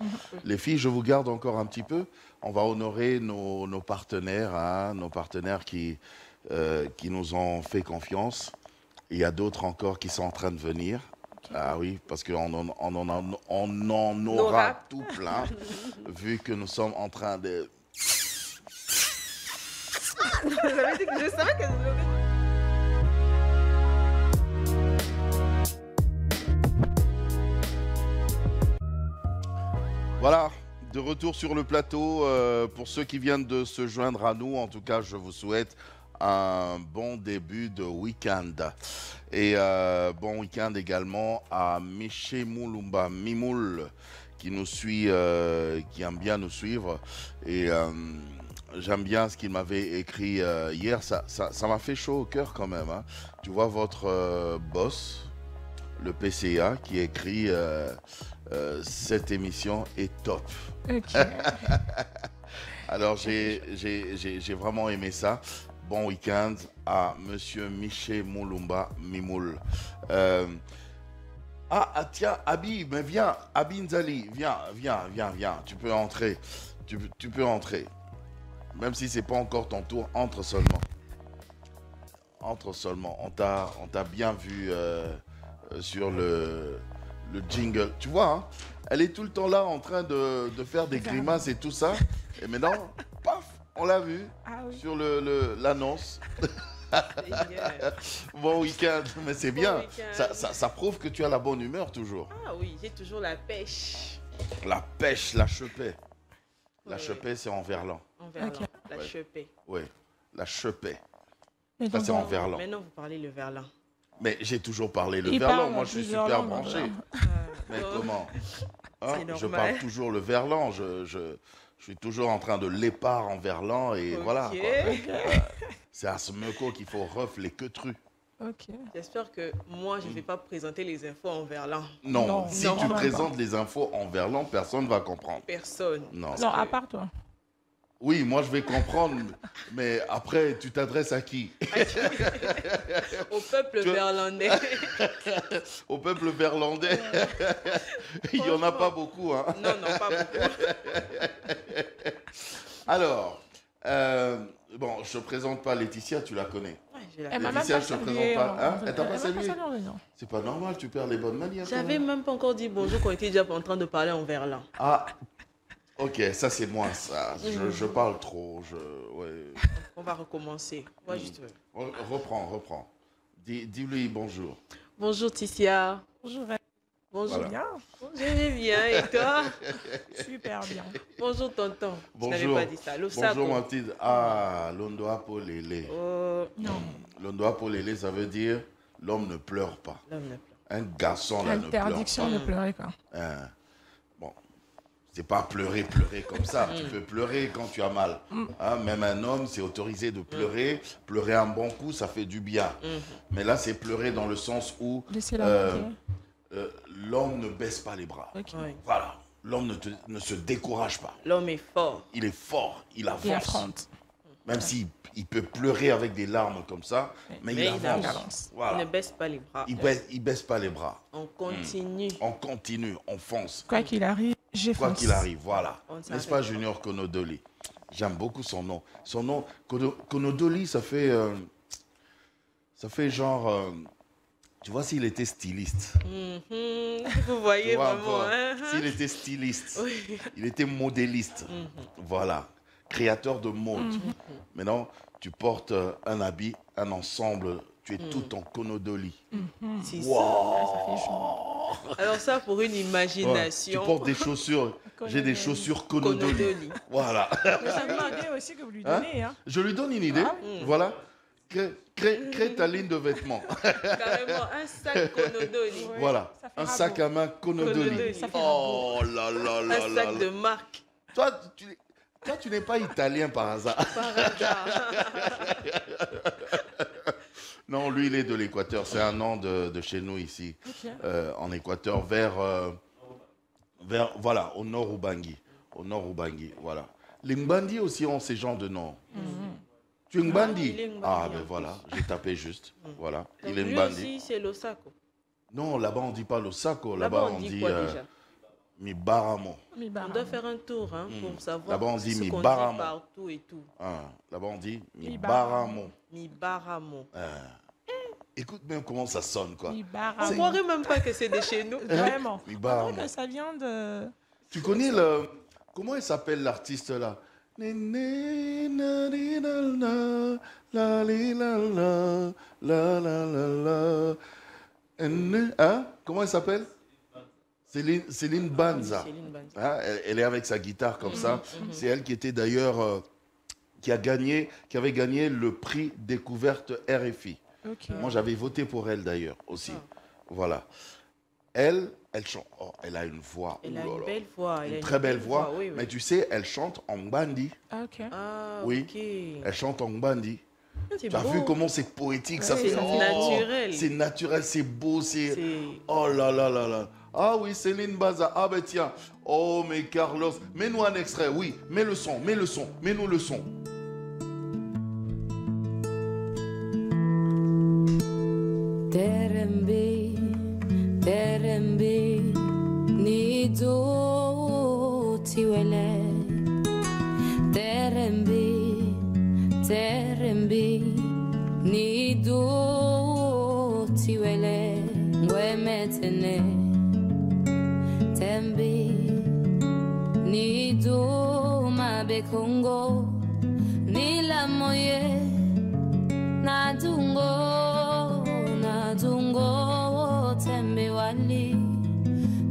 S1: Les filles, je vous garde encore un petit peu. On va honorer nos partenaires, hein, nos partenaires qui nous ont fait confiance. Il y a d'autres encore qui sont en train de venir. Ah oui, parce qu'on en aura tout plein, vu que nous sommes en train de...
S4: J'avais dit que je savais que...
S1: Voilà, de retour sur le plateau. Pour ceux qui viennent de se joindre à nous, en tout cas, je vous souhaite un bon début de week-end. Et bon week-end également à Miché Moulumba Mimoul, qui nous suit, qui aime bien nous suivre. Et j'aime bien ce qu'il m'avait écrit hier. Ça m'a fait chaud au cœur quand même. Hein. Tu vois votre boss, le PCA, qui écrit... cette émission est top. Alors j'ai vraiment aimé ça. Bon week-end à Monsieur Miché Moulumba Mimoul. Tiens, Abi, mais viens, Abi Nzali, viens. Tu peux entrer. Tu peux entrer. Même si c'est pas encore ton tour, entre seulement. Entre seulement. On t'a bien vu sur le jingle, tu vois, hein, elle est tout le temps là en train de faire des grimaces et tout ça. Et maintenant, paf, on l'a vu sur l'annonce. Bon week-end, mais c'est bien. Ça prouve que tu as la bonne humeur toujours.
S4: Ah oui, j'ai toujours la pêche.
S1: La pêche, la chepée. La chepée, c'est en verlan.
S4: En verlan, la chepée.
S1: Oui, la chepée.
S4: Ça,
S1: c'est en verlan.
S4: Maintenant, vous parlez le verlan.
S1: Mais j'ai toujours parlé le verlan. Moi, je suis super branché. Mais comment hein,
S13: C'est normal.
S1: je parle toujours le verlan. Je suis toujours en train de l'épar en verlan et voilà. C'est à ce meco qu'il faut ref les queutrues.
S13: Ok. J'espère que moi, je ne vais pas présenter les infos en verlan.
S1: Non, si tu présentes les infos en verlan, personne ne va comprendre.
S13: Personne.
S1: Non,
S3: à part toi.
S1: Oui, moi je vais comprendre, mais après, tu t'adresses à qui?
S13: Au peuple verlandais.
S1: Au peuple verlandais. Il n'y en a pas beaucoup. Hein.
S13: Non, pas beaucoup.
S1: Alors, bon, je ne te présente pas Laetitia, tu la connais.
S3: Laetitia,
S1: je ne te présente pas. Hein? Elle t'a pas salué? C'est pas normal, tu perds les bonnes manières.
S13: J'avais même pas encore dit bonjour quand on était déjà en train de parler en verlan.
S1: Ah, ok, ça c'est moi, ça. Je parle trop. Ouais.
S13: On va recommencer. Moi, juste...
S1: Reprends. Dis-lui bonjour.
S13: Bonjour Ticia.
S3: Bonjour.
S13: Bonjour.
S1: Voilà.
S13: Je vais bien, et toi?
S3: Super bien.
S13: Bonjour tonton.
S1: Bonjour.
S13: Je n'avais pas dit ça.
S1: Bonjour ma petite. Ah, Londoa Polélé.
S3: Non.
S1: Londoa Polélé, ça veut dire l'homme ne pleure pas.
S13: L'homme ne pleure.
S1: Un garçon là ne pleure pas.
S3: Interdiction de pleurer quoi.
S1: Bon, c'est pas pleurer comme ça. Tu peux pleurer quand tu as mal. Hein, même un homme, c'est autorisé de pleurer. Pleurer un bon coup, ça fait du bien. Mais là, c'est pleurer dans le sens où l'homme ne baisse pas les bras. Voilà. L'homme ne se décourage pas.
S13: L'homme est fort.
S1: Il est fort, il avance.
S3: Il affronte.
S1: Même s'il peut pleurer avec des larmes comme ça, mais il avance. Voilà.
S13: Il ne baisse pas les bras.
S1: Il baisse pas les bras.
S13: On continue.
S1: On continue, on fonce.
S3: Quoi qu'il arrive, j'ai foncé.
S1: Quoi qu'il arrive, voilà. N'est-ce pas Junior Konodoli? J'aime beaucoup son nom. Son nom, Konodoli, ça fait genre... tu vois, s'il était styliste.
S13: Vous voyez vraiment.
S1: S'il était styliste, il était modéliste. Voilà. Créateur de mode. Maintenant, tu portes un habit, un ensemble, tu es tout en Konodoli.
S13: C'est
S1: wow.
S13: ça fait chaud. Alors ça, pour une imagination.
S1: Tu portes des chaussures. J'ai des chaussures Konodoli. Voilà.
S3: Mais ça me idée aussi que vous lui donnez. Hein?
S1: Je lui donne une idée. Voilà. Crée ta ligne de vêtements.
S13: Carrément, un sac Konodoli.
S1: Voilà. Un sac à main Konodoli. Oh là là là.
S13: Un sac de marque.
S1: Toi, tu n'es pas italien par hasard.
S13: Par hasard.
S1: Non, lui, il est de l'Équateur. C'est un nom de chez nous ici, en Équateur, vers voilà, au nord Ubangi. Au nord Ubangi, voilà. Les Mbandi aussi ont ces genres de noms. Tu es Mbandi? Ah, ben voilà, j'ai tapé juste. Voilà,
S13: donc
S1: il est
S13: lui
S1: Mbandi.
S13: aussi, c'est l'Osako.
S1: Non, là-bas, on ne dit pas l'Osako. Là-bas, on dit
S13: quoi déjà?
S1: Mibaramo.
S13: On doit faire un tour pour savoir.
S1: Là-bas, on dit
S13: ce qu'on
S1: Mibaramo.
S13: dit partout et tout.
S1: Là-bas, on dit Mibaramo.
S13: Mibaramo.
S1: Écoute même comment ça sonne, quoi.
S13: On ne croirait même pas que c'est de chez nous.
S3: Vraiment.
S1: Mibaramo.
S3: On dirait que ça vient de...
S1: Tu connais comment il s'appelle l'artiste là? Hein? Comment elle s'appelle? Céline Banza. Hein? Elle est avec sa guitare comme ça. C'est elle qui était d'ailleurs qui avait gagné le prix découverte RFI. Moi j'avais voté pour elle d'ailleurs aussi. Voilà. Elle chante. Oh, elle a une voix.
S13: Elle a une belle voix.
S1: Une très belle voix. Oui. Mais tu sais, elle chante en Mbandi. Oui. Elle chante en Mbandi. Tu as vu comment c'est poétique, ça fait
S13: naturel.
S1: C'est naturel, c'est beau, c'est... Oh là là là là. Ah oui, Céline Baza. Ah ben tiens. Oh mais Carlos, mets-nous un extrait. Oui, mets le son, mets-nous le son.
S14: Terembe nido tiwele Terembe nido tiwele ngwemetene Tembe nido mabekongo nilamoye nadungo tembe wali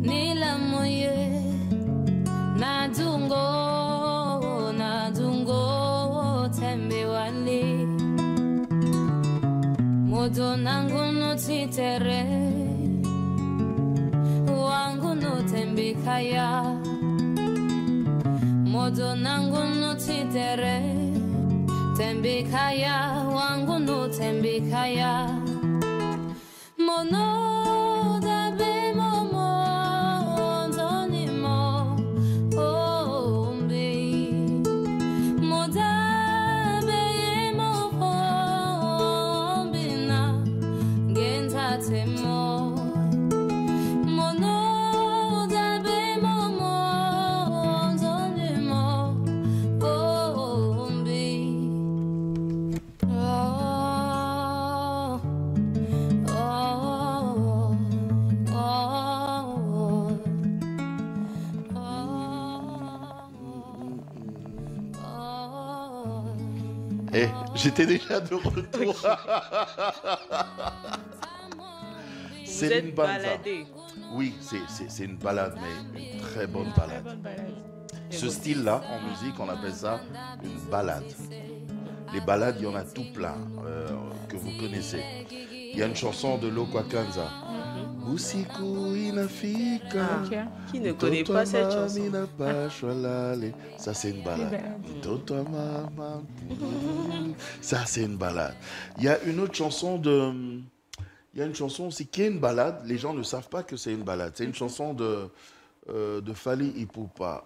S14: nilamoye nadungo tembe wali modo nangu no titere wangu nutembikaya modo nangu nutitere tembikaya wangu nutembikaya mono dabe momo zonimo ombi modabe momo ombina genza temo mono dabe momo zonimo ombi
S1: Eh, j'étais déjà de retour. C'est une balade. Oui, c'est une balade, mais une très bonne balade. Ce style-là, en musique, on appelle ça une balade. Les balades, il y en a tout plein que vous connaissez. Il y a une chanson de Lokwa Kanza. Usiku inafika.
S13: Qui ne connaît pas cette chanson?
S1: Ça, c'est une balade. Ça, c'est une balade. Il y a une autre chanson de... Il y a une chanson aussi qui est une balade. Les gens ne savent pas que c'est une balade. C'est une chanson de Fally Ipupa.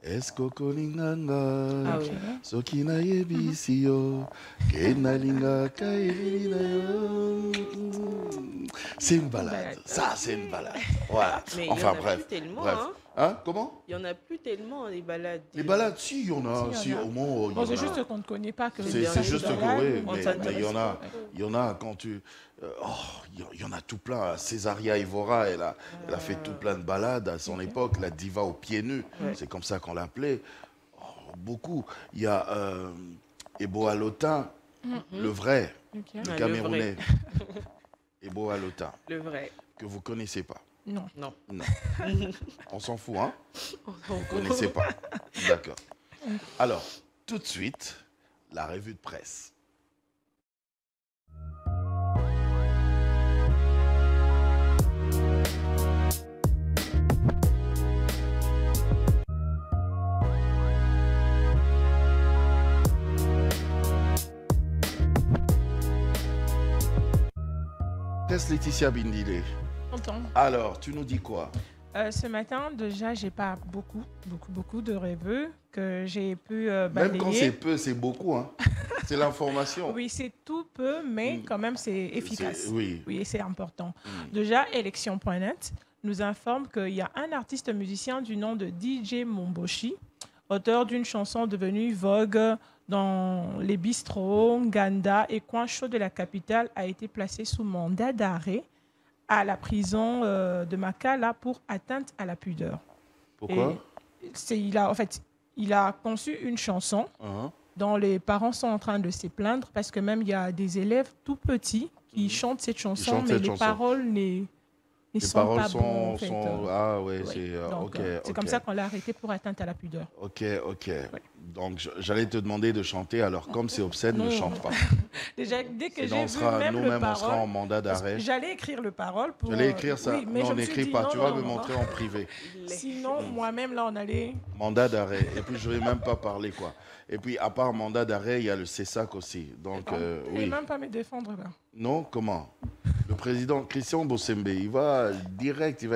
S1: Eskoko linganga sokina yebisio kenalinga kaelina yo. C'est une balade. Ça, c'est une balade. Voilà.
S13: Mais
S1: enfin,
S13: il y en a
S1: bref.
S13: plus tellement,
S1: Bref.
S13: hein.
S1: Hein? Comment?
S13: Il n'y en a plus tellement, les balades.
S1: Les balades, si, il y en a.
S3: Si, il y en a.
S1: Au moins, il y
S3: Bon,
S1: en
S3: c'est
S1: a.
S3: juste qu'on ne connaît pas que
S1: C'est juste que oui, mais
S3: s'intéresse
S1: il y en a,
S3: pas.
S1: il y en a quand tu... il y en a tout plein. Césaria Evora, elle a fait tout plein de balades à son époque, la diva aux pieds nus, c'est comme ça qu'on l'appelait. Oh, beaucoup. Il y a Ebo Alotin, le vrai, le Camerounais. Ebo Alotin.
S13: Le vrai.
S1: Que vous ne connaissez pas.
S3: Non.
S13: Non.
S1: Non. On s'en fout, hein? Vous ne connaissez pas. D'accord. Alors, tout de suite, la revue de presse. Presse Laetitia Bindile.
S3: Entends.
S1: Alors, tu nous dis quoi?
S3: Ce matin, déjà, j'ai pas beaucoup de revues que j'ai pu balayer.
S1: Même quand c'est peu, c'est beaucoup, hein. C'est l'information.
S3: Oui, c'est tout peu, mais quand même, c'est efficace.
S1: Oui.
S3: Oui, c'est important. Déjà, Élection.net nous informe qu'il y a un artiste musicien du nom de DJ Momboshi, auteur d'une chanson devenue vogue dans les bistrots, Nganda et coins chauds de la capitale, a été placé sous mandat d'arrêt à la prison de Makala pour atteinte à la pudeur.
S1: Pourquoi?
S3: Il a conçu une chanson dont les parents sont en train de se plaindre parce que même il y a des élèves tout petits qui chantent cette chanson, mais les paroles ne sont pas bonnes. En fait.
S1: Ah ouais,
S3: c'est comme ça qu'on l'a arrêté pour atteinte à la pudeur.
S1: Ok. Donc j'allais te demander de chanter, alors comme c'est obscène, ne chante pas.
S3: Déjà, dès que j'ai vu
S1: nous-mêmes, on sera en mandat d'arrêt.
S3: J'allais écrire le parole pour...
S1: J'allais écrire ça.
S3: Oui, mais
S1: non,
S3: je
S1: on n'écrit pas. Tu vas me montrer en privé.
S3: Sinon, moi-même, là, on allait...
S1: Mandat d'arrêt. Et puis, je ne vais même pas parler, quoi. Et puis, à part mandat d'arrêt, il y a le CESAC aussi. Donc,
S3: Je ne vais même pas me défendre, là.
S1: Non, comment? Le président Christian Bossembe, il va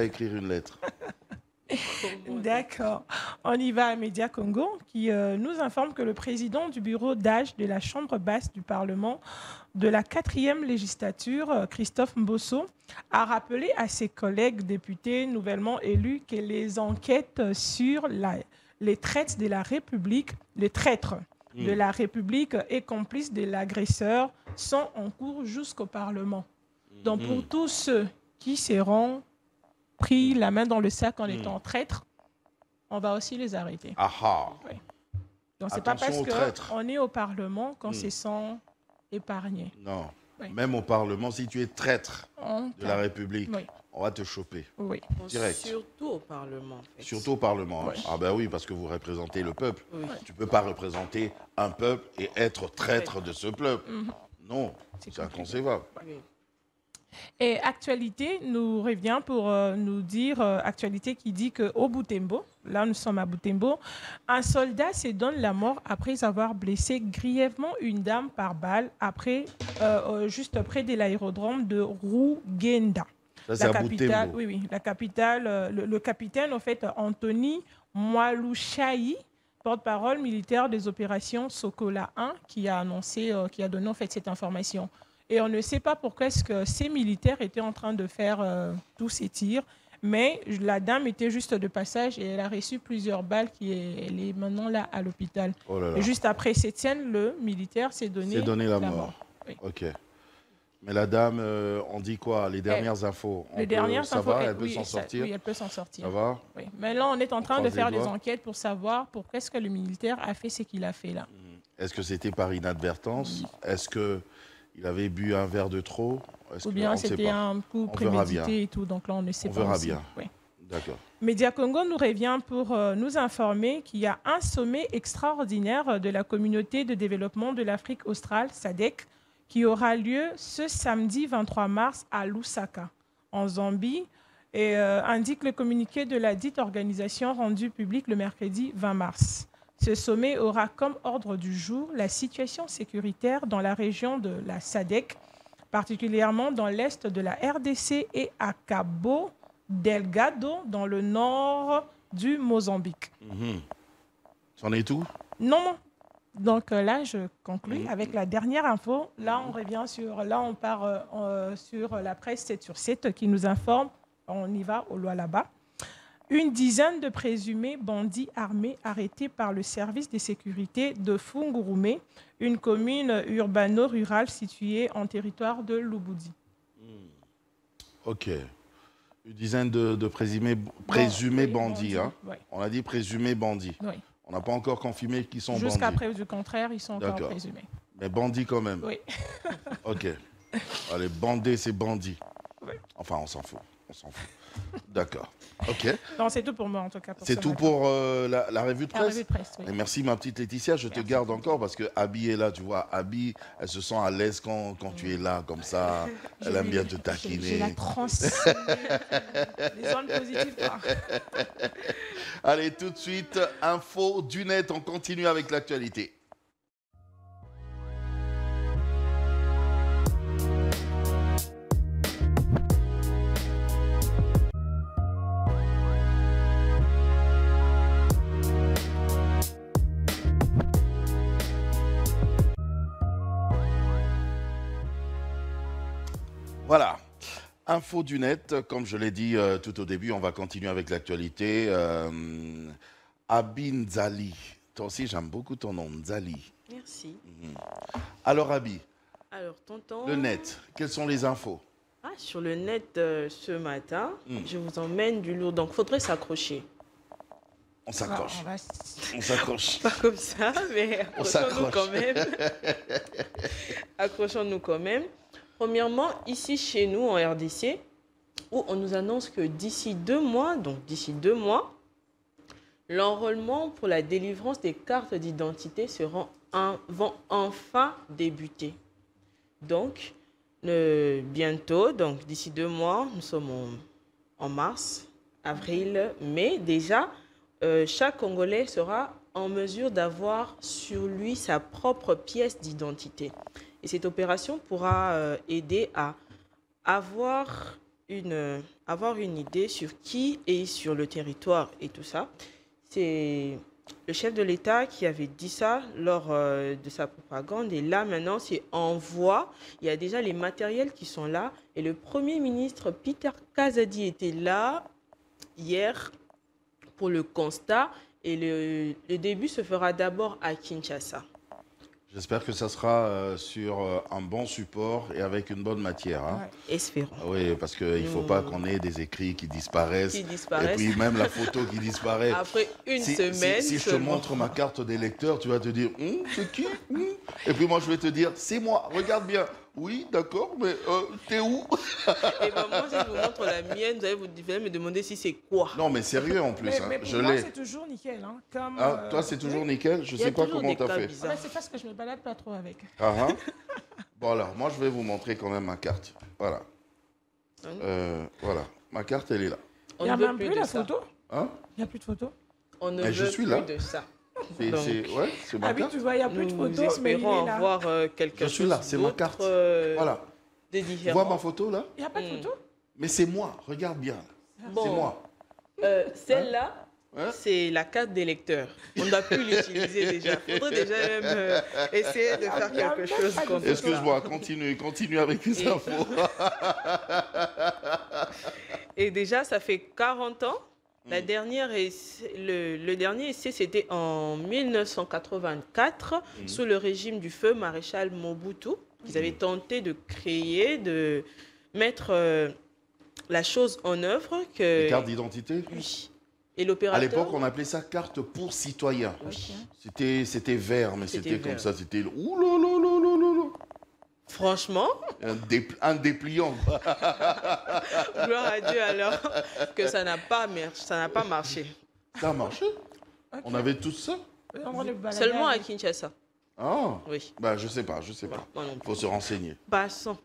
S1: écrire une lettre.
S3: D'accord. On y va à Média Congo qui nous informe que le président du bureau d'âge de la Chambre basse du Parlement de la 4e législature, Christophe Mbosso, a rappelé à ses collègues députés nouvellement élus que les enquêtes sur les traîtres de la République, les traîtres de la République et complices de l'agresseur sont en cours jusqu'au Parlement. Donc pour tous ceux qui seront pris la main dans le sac en étant traîtres, on va aussi les arrêter. Oui. Donc c'est pas parce qu'on est au Parlement qu'on se sent épargné.
S1: Non. Oui. Même au Parlement, si tu es traître de la République, on va te choper.
S3: Oui.
S1: Direct.
S13: Surtout au Parlement. En fait.
S1: Surtout au Parlement. Oui. Ah ben oui, parce que vous représentez le peuple. Oui. Tu ne peux pas représenter un peuple et être traître de ce peuple. Non, c'est inconcevable.
S13: Oui.
S3: Et actualité nous revient pour nous dire, actualité qui dit qu'au Butembo, là nous sommes à Butembo, un soldat se donne la mort après avoir blessé grièvement une dame par balle juste près de l'aérodrome de Rugenda.
S1: Ça, c'est à Butembo.
S3: Oui, oui, la capitale, le capitaine, en fait, Anthony Mwalushayi, porte-parole militaire des opérations Sokola 1, qui a annoncé, qui a donné en fait cette information. Et on ne sait pas pourquoi est-ce que ces militaires étaient en train de faire tous ces tirs, mais la dame était juste de passage et elle a reçu plusieurs balles elle est maintenant là à l'hôpital.
S1: Oh là là.
S3: Et juste après cette scène, le militaire s'est donné
S1: la mort.
S3: Oui.
S1: Ok. Mais la dame, on dit quoi? Les dernières infos? Ça va, elle peut s'en sortir?
S3: Oui, elle peut s'en sortir.
S1: Ça va?
S3: Oui. Mais là, on est en train de faire des
S1: doigts.
S3: enquêtes pour savoir pourquoi est-ce que le militaire a fait ce qu'il a fait là.
S1: Est-ce que c'était par inadvertance? Est-ce qu'il avait bu un verre de trop?
S3: Ou bien c'était un coup prémédité et tout, donc là, on ne sait pas.
S1: On verra
S3: aussi.
S1: bien.
S3: Oui.
S1: D'accord.
S3: Média Congo nous revient pour nous informer qu'il y a un sommet extraordinaire de la communauté de développement de l'Afrique australe, SADC, qui aura lieu ce samedi 23 mars à Lusaka, en Zambie, et indique le communiqué de la dite organisation rendu public le mercredi 20 mars. Ce sommet aura comme ordre du jour la situation sécuritaire dans la région de la SADC, particulièrement dans l'est de la RDC et à Cabo Delgado, dans le nord du Mozambique.
S1: C'en est tout?
S3: Non. Donc là, je conclus avec la dernière info. Là, on revient on part sur la presse 7 sur 7 qui nous informe, on y va au Lualaba. Une dizaine de présumés bandits armés arrêtés par le service de sécurité de Fungurume, une commune urbano-rurale située en territoire de Lubudi.
S1: Ok. Une dizaine de présumés bandits. Hein.
S3: Oui.
S1: On a dit présumés bandits.
S3: Oui.
S1: On n'a pas encore confirmé qu'ils sont bandits.
S3: Jusqu'à preuve du contraire, ils sont encore
S1: D'accord.
S3: présumés.
S1: Mais bandits quand même.
S3: Oui.
S1: Ok. Allez, bandés, c'est bandits.
S3: Oui.
S1: Enfin, on s'en fout. D'accord. Ok.
S3: Non, c'est tout pour moi en tout cas.
S1: C'est tout pour la revue de presse.
S3: La revue de presse, oui.
S1: Et merci ma petite Laetitia, je te garde encore parce que Abby est là, tu vois. Abby, elle se sent à l'aise quand tu es là, comme ça. Elle aime bien te taquiner.
S3: J'ai la transmis. Les ondes positives.
S1: Allez, tout de suite, info du net, on continue avec l'actualité. Voilà, info du net, comme je l'ai dit tout au début, on va continuer avec l'actualité. Abi Nzali, toi aussi j'aime beaucoup ton nom, Nzali.
S13: Merci.
S1: Alors Abi,
S13: Alors, tonton...
S1: le net, quelles sont les infos?
S13: Sur le net, ce matin, je vous emmène du lourd, donc il faudrait s'accrocher.
S1: On s'accroche. On s'accroche.
S13: Pas comme ça, mais
S1: On
S13: accrochons-nous
S1: s'accroche.
S13: quand même. Accrochons-nous quand même. Premièrement, ici chez nous en RDC, où on nous annonce que d'ici 2 mois, l'enrôlement pour la délivrance des cartes d'identité vont enfin débuter. Donc, bientôt, donc d'ici 2 mois, nous sommes en mars, avril, mai, déjà, chaque Congolais sera en mesure d'avoir sur lui sa propre pièce d'identité. Et cette opération pourra aider à avoir une idée sur qui est sur le territoire et tout ça. C'est le chef de l'État qui avait dit ça lors de sa propagande. Et là, maintenant, c'est en voie. Il y a déjà les matériels qui sont là. Et le Premier ministre Peter Kazadi était là hier pour le constat. Et le début se fera d'abord à Kinshasa.
S1: J'espère que ça sera sur un bon support et avec une bonne matière. Hein.
S13: Ouais. Espérons.
S1: Oui, parce qu'il ne faut pas qu'on ait des écrits qui disparaissent. Et puis même la photo qui disparaît.
S13: Après une semaine.
S1: Si je te montre ma carte d'électeur, tu vas te dire c'est qui Et puis moi je vais te dire c'est moi, regarde bien. Oui, d'accord, mais t'es où?
S13: Et ben moi, si je vous montre la mienne, vous allez me demander si c'est quoi.
S1: Non, mais sérieux en plus.
S3: Mais
S1: je
S3: pour moi,
S1: l'ai.
S3: c'est toujours nickel. Hein, comme,
S1: toi, c'est toujours nickel. Je ne sais pas comment tu as fait.
S3: C'est parce que je ne me balade pas trop avec.
S1: Bon, alors, moi, je vais vous montrer quand même ma carte. Voilà. Voilà, ma carte, elle est là.
S3: Il n'y a même plus la photo.
S1: Hein?
S3: Il n'y a plus de photo.
S13: On ne
S1: Mais
S13: veut
S1: je suis
S13: plus
S1: là.
S13: de ça.
S1: C'est
S13: Donc,
S1: ma
S3: Ah oui,
S1: carte.
S3: tu vois, il n'y a plus de
S13: nous
S3: photo, mais il
S13: espérons
S3: est là.
S13: avoir quelque
S1: Je
S13: chose
S1: suis là, c'est ma carte. Voilà.
S13: De
S1: Tu
S13: différent.
S1: vois ma photo là?
S3: Il n'y a pas de photo.
S1: Mais c'est moi, regarde bien.
S13: Bon.
S1: C'est moi.
S13: Celle-là, c'est la carte d'électeur. On ne doit plus l'utiliser déjà. Il faudrait déjà même essayer de faire quelque chose comme ça.
S1: Excuse-moi, continue avec les infos.
S13: Et déjà, ça fait 40 ans. La dernière le dernier essai, c'était en 1984, sous le régime du feu maréchal Mobutu. Ils avaient tenté de créer, de mettre la chose en œuvre. Que...
S1: Les cartes d'identité?
S13: Oui. Et l'opérateur...
S1: À l'époque, on appelait ça carte pour citoyen.
S13: Oui.
S1: C'était vert, mais c'était
S13: vert.
S1: comme ça. C'était... Ouh là là là là là là.
S13: Franchement.
S1: Un dépliant.
S13: Gloire à Dieu alors que ça n'a pas marché.
S1: Ça a marché?
S3: Okay.
S1: On avait tout ça?
S13: Seulement à Kinshasa.
S1: Ah,
S13: oui.
S1: Bah, je sais pas. Il faut se renseigner.
S13: Passons.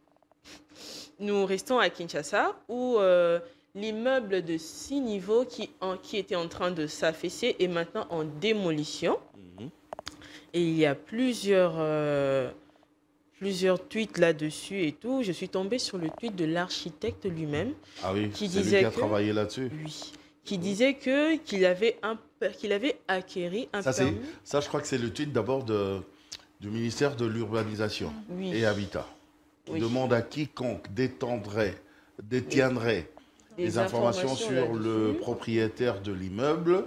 S13: Nous restons à Kinshasa où l'immeuble de 6 niveaux qui était en train de s'affaisser est maintenant en démolition. Et il y a plusieurs tweets là-dessus et tout. Je suis tombée sur le tweet de l'architecte lui-même.
S1: Ah oui,
S13: qui
S1: c'est lui
S13: disait
S1: qui a travaillé là-dessus.
S13: Oui. Qui disait qu'il avait acquéri un permis.
S1: Ça, je crois que c'est le tweet d'abord du ministère de l'Urbanisation et Habitat. Il demande à quiconque détiendrait des informations sur le propriétaire de l'immeuble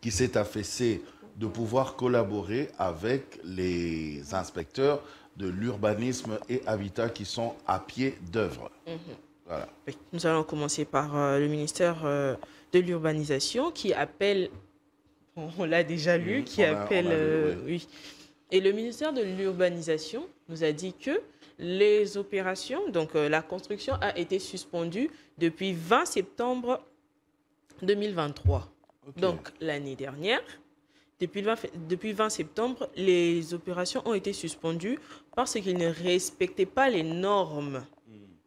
S1: qui s'est affaissé de pouvoir collaborer avec les inspecteurs de l'urbanisme et habitat qui sont à pied d'œuvre. Voilà.
S13: Oui. Nous allons commencer par le ministère de l'Urbanisation qui appelle, on l'a déjà lu, qui appelle... oui. Et le ministère de l'Urbanisation nous a dit que les opérations, donc la construction a été suspendue depuis 20 septembre 2023. Okay. Donc l'année dernière, depuis 20 septembre, les opérations ont été suspendues parce qu'ils ne respectaient pas les normes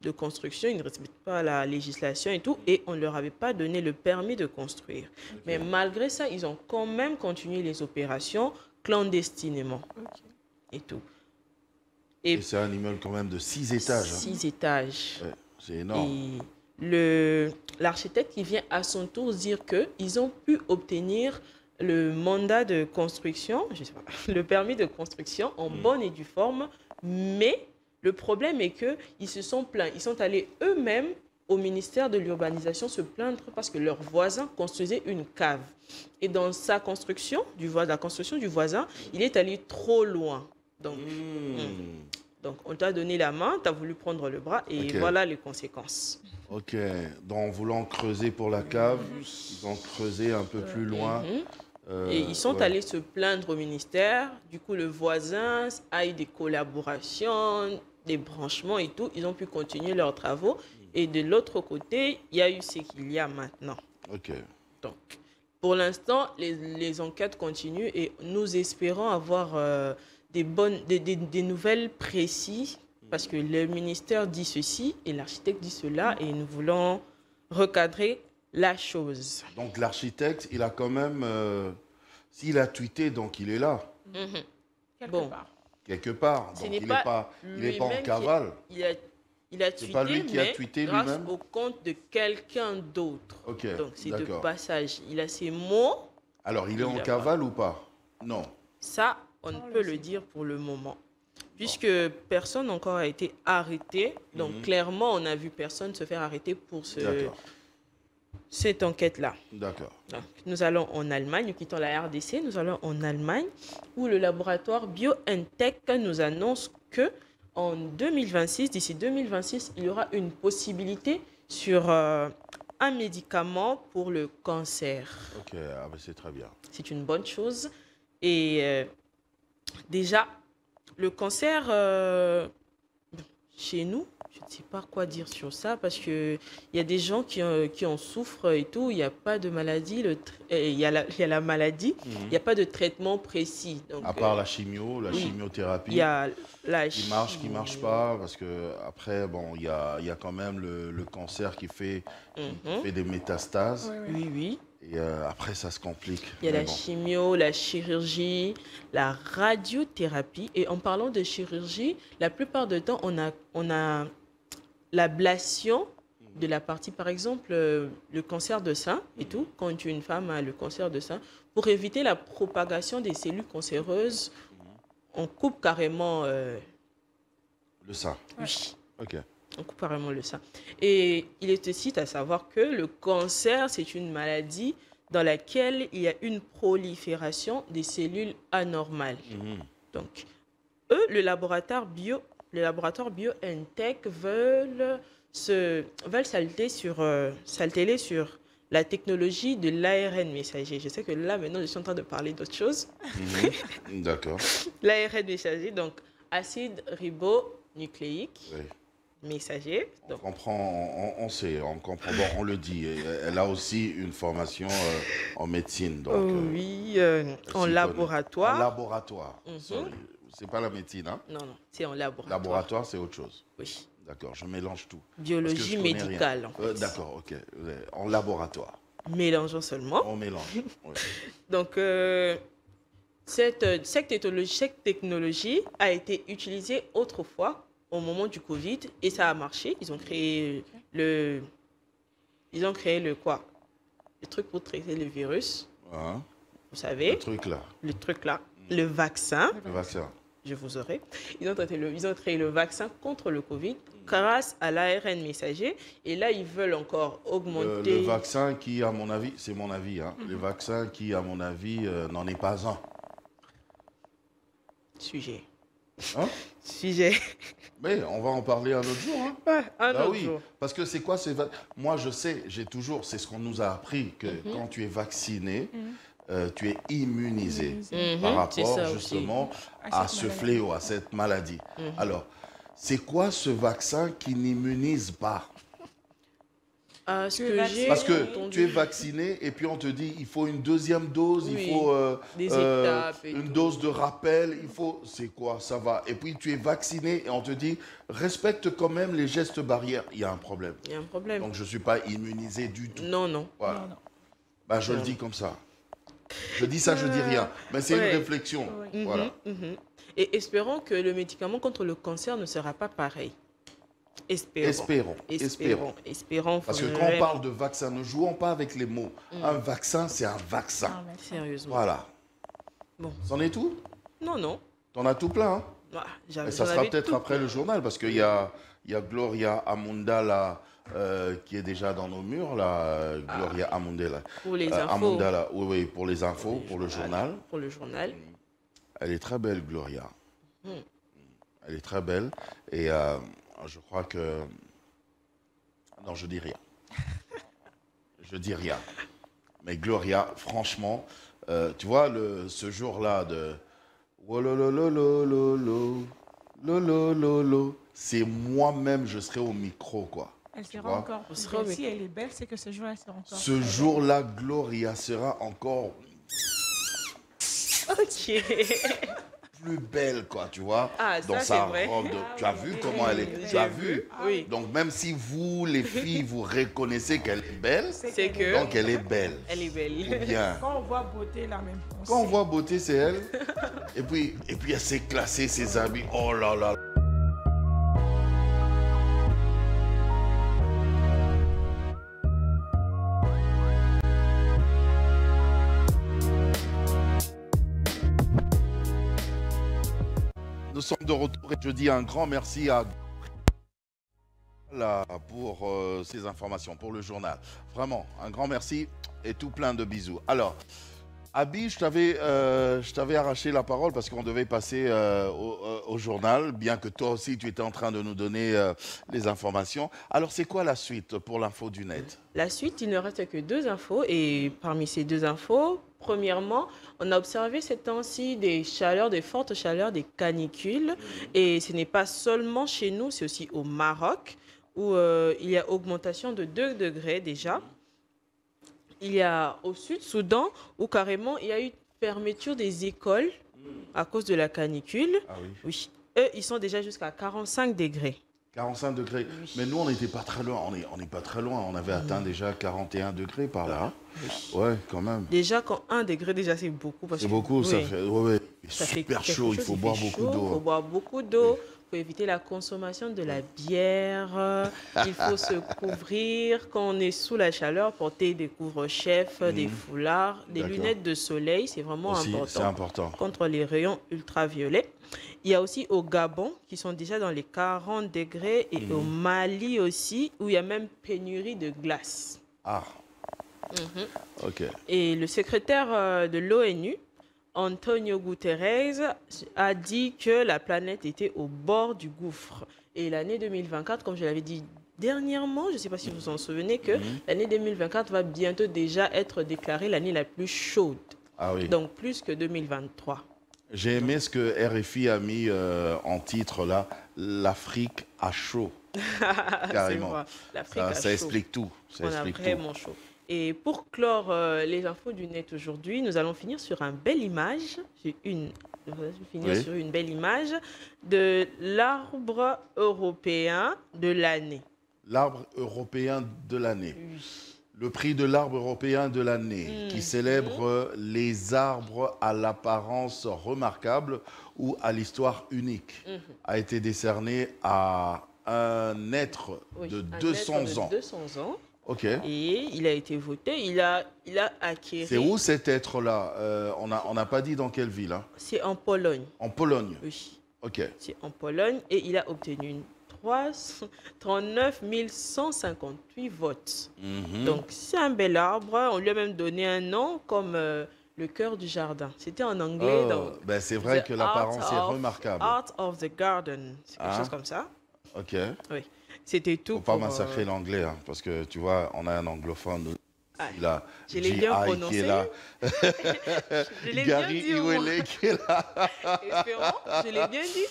S13: de construction, ils ne respectent pas la législation et tout, et on ne leur avait pas donné le permis de construire. Okay. Mais malgré ça, ils ont quand même continué les opérations clandestinement et tout.
S1: Et c'est un immeuble quand même de 6 étages.
S13: 6 étages.
S1: Ouais, c'est énorme.
S13: Et l'architecte qui vient à son tour dire qu'ils ont pu obtenir le mandat de construction, je sais pas, le permis de construction en bonne et due forme, mais le problème est qu'ils se sont plaints. Ils sont allés eux-mêmes au ministère de l'Urbanisation se plaindre parce que leur voisin construisait une cave. Et dans la construction du voisin, il est allé trop loin. Donc on t'a donné la main, tu as voulu prendre le bras et voilà les conséquences.
S1: Ok, donc en voulant creuser pour la cave, ils ont creusé un peu plus loin.
S13: Et ils sont allés se plaindre au ministère. Du coup, le voisin a eu des collaborations, des branchements et tout. Ils ont pu continuer leurs travaux. Et de l'autre côté, il y a eu ce qu'il y a maintenant.
S1: Ok.
S13: Donc, pour l'instant, les enquêtes continuent et nous espérons avoir des nouvelles précises parce que le ministère dit ceci et l'architecte dit cela et nous voulons recadrer la chose.
S1: Donc l'architecte, il a quand même... s'il a tweeté, donc il est là. Quelque part. Donc il n'est pas en cavale.
S13: Il a tweeté,
S1: pas lui qui a tweeté
S13: grâce
S1: lui-même
S13: au compte de quelqu'un d'autre.
S1: Okay,
S13: donc c'est de passage. Il a ses mots.
S1: Alors il est en cavale ou pas? Non.
S13: Ça, on ne peut le dire pour le moment. Puisque personne encore a été arrêté. Donc clairement, on a vu personne se faire arrêter pour cette enquête-là.
S1: D'accord.
S13: Nous allons en Allemagne, nous quittons la RDC, nous allons en Allemagne, où le laboratoire BioNTech nous annonce que en 2026, d'ici 2026, il y aura une possibilité sur un médicament pour le cancer.
S1: Ok, c'est très bien.
S13: C'est une bonne chose. Et déjà, le cancer, chez nous, je ne sais pas quoi dire sur ça parce qu'il y a des gens qui en souffrent et tout. Il n'y a pas de maladie. Il y a la maladie. Il n'y a pas de traitement précis. Donc,
S1: à part la chimio, la chimiothérapie.
S13: Il y a
S1: qui marche pas. Parce que après, bon, il y a quand même le cancer qui fait des métastases.
S13: Oui.
S1: Et après, ça se complique.
S13: Il y a la chimio, la chirurgie, la radiothérapie. Et en parlant de chirurgie, la plupart du temps, on a l'ablation de la partie, par exemple, le cancer de sein et tout. Quand une femme a le cancer de sein, pour éviter la propagation des cellules cancéreuses, on coupe carrément...
S1: le sein.
S13: Oui.
S1: OK.
S13: On coupe carrément le sein. Et il est aussi à savoir que le cancer, c'est une maladie dans laquelle il y a une prolifération des cellules anormales. Donc, eux, le laboratoire BioNTech veulent s'altérer sur la technologie de l'ARN messager. Je sais que là, maintenant, je suis en train de parler d'autre chose.
S1: D'accord.
S13: L'ARN messager, donc acide ribonucléique.
S1: Oui.
S13: Messager. Donc.
S1: On sait, on comprend. Bon, on le dit. Elle a aussi une formation en médecine. Donc,
S13: oui, en laboratoire.
S1: En laboratoire. C'est pas la médecine, hein?
S13: Non, c'est en laboratoire.
S1: Laboratoire, c'est autre chose.
S13: Oui.
S1: D'accord, je mélange tout.
S13: Biologie médicale, en fait.
S1: D'accord, ok. En laboratoire.
S13: Mélangeons seulement.
S1: On mélange. Oui.
S13: Donc, cette technologie a été utilisée autrefois au moment du Covid et ça a marché. Ils ont créé le quoi? Le truc pour traiter le virus.
S1: Vous
S13: savez?
S1: Le truc là.
S13: Le vaccin.
S1: Le vaccin.
S13: Je vous aurai. Ils ont créé le vaccin contre le Covid grâce à l'ARN messager. Et là, ils veulent encore augmenter...
S1: Le vaccin qui, à mon avis, c'est mon avis, hein, le vaccin qui, à mon avis, n'en est pas un.
S13: Sujet.
S1: Hein?
S13: Sujet.
S1: Mais on va en parler un autre jour. Hein.
S13: Un autre jour.
S1: Parce que c'est quoi moi, je sais, c'est ce qu'on nous a appris, que quand tu es vacciné, tu es immunisé par rapport justement à ce fléau, à cette maladie. Alors, c'est quoi ce vaccin qui n'immunise pas?
S13: Parce
S1: que tu es vacciné et puis on te dit il faut une deuxième dose, il faut une dose de rappel, c'est quoi, ça va. Et puis tu es vacciné et on te dit respecte quand même les gestes barrières. Il y a un problème.
S13: Il y a un problème.
S1: Donc je ne suis pas immunisé du tout.
S13: Non.
S1: Voilà. Ben, je le dis comme ça. Je dis ça, je dis rien. Mais c'est une réflexion. Voilà.
S13: Et espérons que le médicament contre le cancer ne sera pas pareil. Espérons.
S1: Parce que quand on parle de vaccin, ne jouons pas avec les mots. Un vaccin, c'est un vaccin.
S13: Sérieusement.
S1: Voilà.
S13: Bon.
S1: C'en est tout?
S13: Non.
S1: T'en as tout plein, hein?
S13: Et
S1: ça sera peut-être après le journal, parce qu'il y a Gloria Amunda là, qui est déjà dans nos murs, là. Gloria Amunda là.
S13: Pour les infos.
S1: Amunda, là. Oui, pour les infos, pour le journal.
S13: Pour le journal.
S1: Elle est très belle, Gloria. Elle est très belle. Et je crois que... Non, je dis rien. Je dis rien. Mais Gloria, franchement, tu vois, ce jour-là de... C'est moi-même, je serai au micro, quoi.
S3: Elle sera encore plus belle. Si elle est belle, c'est que ce jour-là sera encore
S1: Ce jour-là, Gloria sera encore...
S13: Ok.
S1: Plus belle, quoi, tu vois, dans
S13: ça,
S1: sa
S13: vrai.
S1: robe. Tu as vu comment elle est? Tu as vu?
S13: Oui.
S1: Donc, même si vous, les filles, vous reconnaissez qu'elle est belle,
S13: c'est que...
S1: donc elle est belle.
S13: Elle est belle.
S1: Ou bien.
S3: Quand on voit beauté, là même.
S1: Quand on voit beauté, c'est elle. Et puis elle s'est classée, ses habits. Oh là là. Nous sommes de retour et je dis un grand merci à pour ces informations, pour le journal. Vraiment, un grand merci et tout plein de bisous. Alors, Abi, je t'avais arraché la parole parce qu'on devait passer au journal, bien que toi aussi tu étais en train de nous donner les informations. Alors, c'est quoi la suite pour l'info du net?
S13: La suite, il ne reste que 2 infos et parmi ces 2 infos, Premièrement, on a observé ces temps-ci des chaleurs, des fortes chaleurs, des canicules. Et ce n'est pas seulement chez nous, c'est aussi au Maroc, où il y a augmentation de 2 degrés déjà. Il y a au Sud-Soudan, où carrément il y a eu fermeture des écoles à cause de la canicule.
S1: Ah oui.
S13: Oui. Eux, ils sont déjà jusqu'à 45 degrés.
S1: 45 degrés. Mais nous, on n'était pas très loin. On n'est pas très loin. On avait atteint déjà 41 degrés par là. Ouais, quand même.
S13: Déjà, quand 1 degré, déjà, c'est beaucoup.
S1: C'est beaucoup, ça fait... Ouais,
S13: Ça
S1: super
S13: fait
S1: chaud. Il
S13: quelque
S1: faut
S13: chose,
S1: boire
S13: fait
S1: beaucoup
S13: chaud,
S1: d'eau.
S13: Il faut boire beaucoup d'eau. Il faut éviter la consommation de la bière. Il faut se couvrir. Quand on est sous la chaleur, porter des couvre-chefs, des foulards, des
S1: D'accord.
S13: lunettes de soleil. C'est vraiment
S1: Aussi,
S13: important.
S1: c'est important.
S13: Contre les rayons ultraviolets. Il y a aussi au Gabon, qui sont déjà dans les 40 degrés, et au Mali aussi, où il y a même pénurie de glace.
S1: Ah, ok.
S13: Et le secrétaire de l'ONU, Antonio Guterres, a dit que la planète était au bord du gouffre. Et l'année 2024, comme je l'avais dit dernièrement, je ne sais pas si vous vous en souvenez, que l'année 2024 va bientôt déjà être déclarée l'année la plus chaude.
S1: Ah oui.
S13: Donc plus que 2023.
S1: J'ai aimé ce que RFI a mis en titre là, l'Afrique a chaud. Carrément.
S13: C'est vrai. L'Afrique a
S1: Ça
S13: chaud.
S1: explique tout. Ça
S13: On
S1: explique
S13: a vraiment chaud. Et pour clore les infos du net aujourd'hui, nous allons finir sur une belle image. Sur une belle image de l'arbre européen de l'année.
S1: L'arbre européen de l'année. Le prix de l'arbre européen de l'année, qui célèbre les arbres à l'apparence remarquable ou à l'histoire unique, a été décerné à un être de 200 ans.
S13: 200 ans.
S1: Ok.
S13: Et il a été voté, il a acquis.
S1: C'est où cet être-là? On n'a pas dit dans quelle ville. Hein?
S13: C'est en Pologne.
S1: En Pologne?
S13: Oui.
S1: Ok.
S13: C'est en Pologne et il a obtenu 39 158 votes. Donc, c'est un bel arbre. On lui a même donné un nom comme le cœur du jardin. C'était en anglais.
S1: Ben c'est vrai que l'apparence est remarquable.
S13: Art of the Garden. C'est quelque chose comme ça.
S1: Ok.
S13: Oui. C'était tout.
S1: Faut pas massacrer l'anglais, hein, parce que tu vois, on a un anglophone. Là,
S13: je l'ai bien prononcé.
S1: Qui est là.
S13: Je l'ai
S1: Gary
S13: bien dit.
S1: Iwele qui est là.
S13: Espérons, je l'ai bien dit.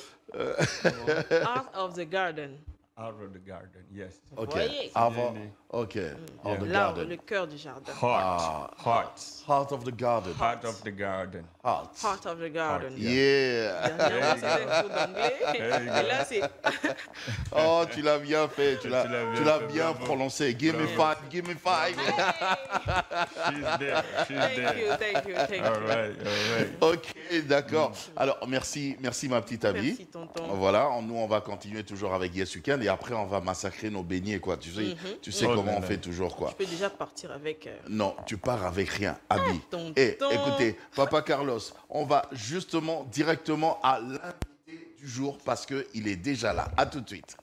S13: Art of the Garden.
S15: Out of the garden, yes.
S1: Ok.
S13: Voyez.
S1: Avant. Ok. Of the garden.
S13: Le cœur du jardin.
S1: Heart of the garden.
S15: Heart of the garden.
S13: Heart of the garden.
S1: Yeah.
S13: Dernièrement, c'était un cours d'anglais. Et là, c'est.
S1: Oh, tu l'as bien fait. Tu l'as bien prononcé. Give me five. Give me five.
S15: She's there. She's there.
S13: Thank you.
S15: All right.
S1: Ok, d'accord. Alors, merci ma petite amie.
S13: Merci, tonton.
S1: Voilà, nous, on va continuer toujours avec Yes You Can et après, on va massacrer nos beignets, quoi. Tu sais comment on fait toujours, quoi.
S13: Je peux déjà partir avec.
S1: Non, tu pars avec rien, Abby.
S13: Tonton.
S1: Et écoutez, Papa Carlos, on va justement directement à l'invité du jour parce qu'il est déjà là. À tout de suite.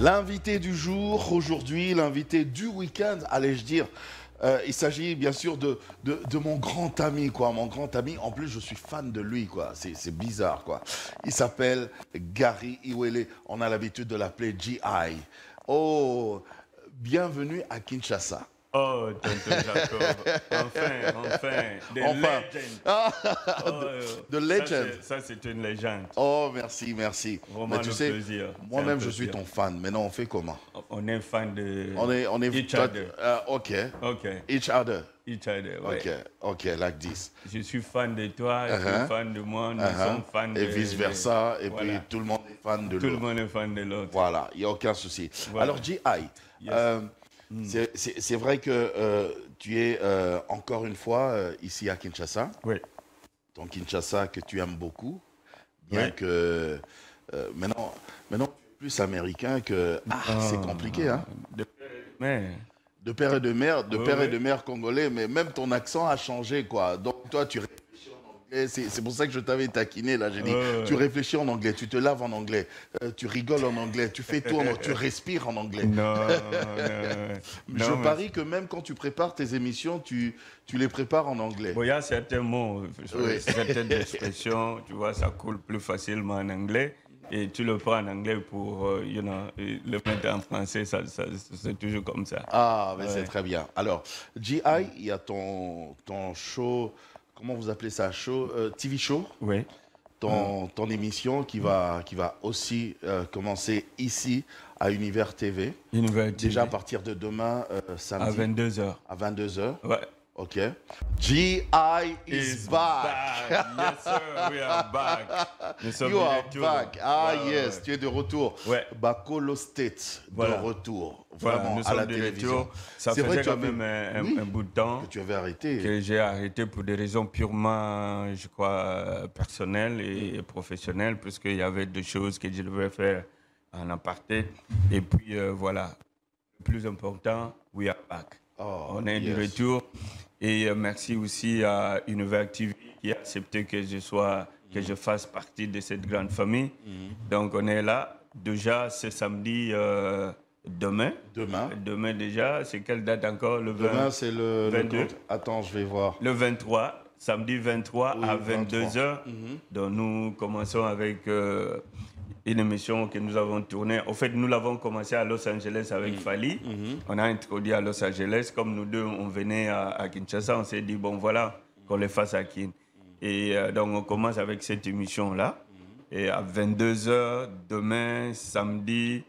S1: L'invité du jour, aujourd'hui, l'invité du week-end, allais-je dire, il s'agit bien sûr de mon grand ami, quoi. Mon grand ami, en plus, je suis fan de lui, quoi. C'est bizarre, quoi. Il s'appelle Gary Iwele. On a l'habitude de l'appeler G.I. Oh, bienvenue à Kinshasa.
S15: Oh, tonton Jacob. Enfin.
S1: The legend.
S15: Ça, c'est une légende.
S1: Oh, merci.
S15: Vraiment
S1: Mais tu sais,
S15: plaisir.
S1: moi-même, je suis ton fan. Maintenant, on fait comment?
S15: On est fan de...
S1: On est
S15: each other.
S1: Ok.
S15: Each other, ouais.
S1: Ok, like this.
S15: Je suis fan de toi, tu es fan de moi, nous sommes fans de...
S1: Et vice-versa, et
S15: voilà.
S1: puis tout le monde est fan de l'autre.
S15: Tout le monde est fan de l'autre.
S1: Voilà, il n'y a aucun souci.
S15: Voilà.
S1: Alors, G.I., c'est vrai que tu es encore une fois ici à Kinshasa.
S15: Oui.
S1: Ton Kinshasa que tu aimes beaucoup, bien que maintenant tu es plus américain que... c'est compliqué, hein? De père et de mère congolais, mais même ton accent a changé, quoi. Donc toi, tu réfléchis en C'est pour ça que je t'avais taquiné là. J'ai dit, tu réfléchis en anglais, tu te laves en anglais, tu rigoles en anglais, tu fais tout en anglais, tu respires en anglais.
S15: Non,
S1: Je parie que même quand tu prépares tes émissions, tu les prépares en anglais.
S15: Bon, il y a certains mots, certaines expressions, tu vois, ça coule plus facilement en anglais. Et tu le prends en anglais pour le mettre en français, c'est toujours comme ça.
S1: Ah, mais c'est très bien. Alors, GI, il y a ton show, comment vous appelez ça, show, TV show?
S15: Oui.
S1: Ton émission qui va aussi commencer ici à Univers TV.
S15: Univers TV.
S1: Déjà à partir de demain, samedi.
S15: À 22h.
S1: À 22h.
S15: Ouais.
S1: OK. GI is back.
S15: Yes, sir, we are back.
S1: You are back. Ah,
S15: ouais,
S1: yes,
S15: ouais.
S1: tu es de retour.
S15: Ouais.
S1: Bakolo State,
S15: voilà.
S1: de retour.
S15: Voilà,
S1: Vraiment,
S15: nous
S1: à la
S15: sommes de
S1: télévision.
S15: retour. Ça
S1: C'est vrai
S15: faisait
S1: que
S15: quand même un bout de temps
S1: que tu avais arrêté.
S15: que j'ai arrêté pour des raisons purement, je crois, personnelles et professionnelles, puisqu'il y avait des choses que je devais faire en aparté. Et puis, voilà, le plus important, we are back.
S1: Oh,
S15: on est de retour. Et merci aussi à Univers TV qui a accepté que je fasse partie de cette grande famille. Donc on est là. Déjà, c'est samedi demain. Demain déjà. C'est quelle date encore? Le 20,
S1: demain, c'est le
S15: 22.
S1: Attends, je vais voir.
S15: Le 23. Samedi 23 à 22h. Donc nous commençons avec une émission que nous avons tournée. En fait, nous l'avons commencé à Los Angeles avec Fali. On a introduit à Los Angeles. Comme nous deux, on venait à Kinshasa, on s'est dit, bon, voilà, qu'on les fasse à Kin. Et donc, on commence avec cette émission-là. Et à 22h, demain, samedi,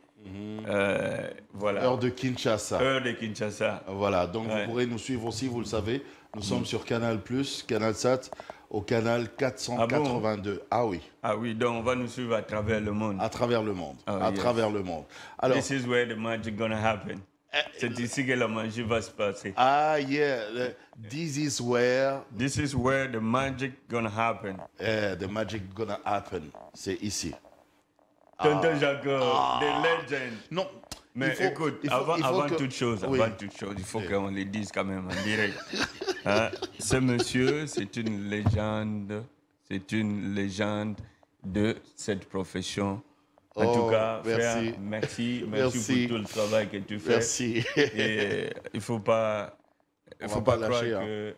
S15: voilà.
S1: Heure de Kinshasa.
S15: Heure de Kinshasa.
S1: Voilà, donc vous pourrez nous suivre aussi, vous le savez. Nous sommes sur Canal+, CanalSat, au canal 482. Ah oui.
S15: Ah oui, donc on va nous suivre à travers le monde.
S1: À travers le monde. À travers le monde. Alors,
S15: this is where the magic gonna happen. C'est ici que la magie va se passer.
S1: Ah yeah, this is where
S15: the magic gonna happen.
S1: The magic gonna happen. C'est ici.
S15: Tonton Jacob, the legend.
S1: Non.
S15: Mais écoute, avant toute chose, il faut qu'on le dise quand même en direct. Ce monsieur, c'est une légende de cette profession. En tout cas, frère, merci pour tout le travail que tu fais.
S1: Merci.
S15: Et il ne faut pas croire que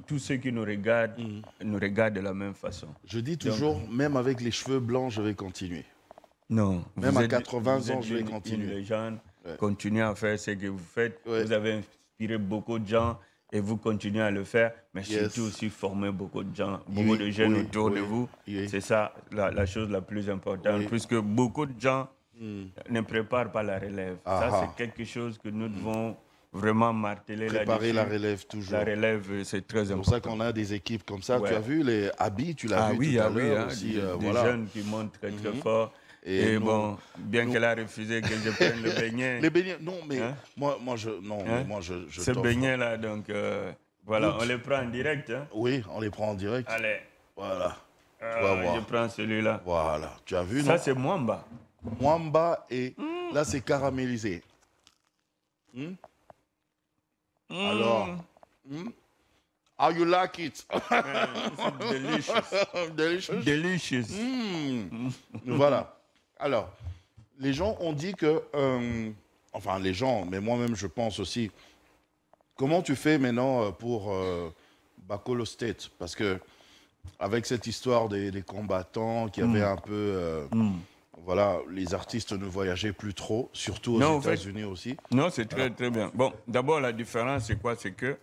S15: tous ceux qui nous regardent de la même façon.
S1: Je dis toujours, même avec les cheveux blancs, je vais continuer.
S15: Non.
S1: Même à 80 ans, je vais continuer.
S15: Une légende. Continuez à faire ce que vous faites. Vous avez inspiré beaucoup de gens et vous continuez à le faire. Mais surtout aussi former beaucoup de gens, beaucoup de jeunes autour de vous. C'est ça la chose la plus importante. Puisque beaucoup de gens ne préparent pas la relève. Ça, c'est quelque chose que nous devons vraiment marteler.
S1: Préparer la relève toujours.
S15: La relève, c'est très important.
S1: C'est pour ça qu'on a des équipes comme ça. Tu as vu les Abi, tu l'as vu tout à l'heure aussi.
S15: Des jeunes qui montent très très fort. Et bon, bien qu'elle a refusé que je prenne le beignet.
S1: Les beignets, non, mais moi je
S15: ce beignet-là, donc voilà, on les prend en direct. Hein?
S1: Oui, on les prend en direct.
S15: Allez.
S1: Voilà. Tu vas voir.
S15: Je prends celui-là.
S1: Voilà. Tu as vu,
S15: ça,
S1: non?
S15: c'est Mwamba.
S1: Mwamba, et là, c'est caramélisé. Alors, how you like it?
S15: Delicious. Delicious.
S1: Voilà. Alors, les gens ont dit que, enfin les gens, mais moi-même je pense aussi, comment tu fais maintenant pour Bakolo State? Parce que avec cette histoire des combattants qui avaient un peu, voilà, les artistes ne voyageaient plus trop, surtout aux États-Unis aussi.
S15: Non, c'est très très bien. Bon, d'abord la différence c'est quoi? C'est que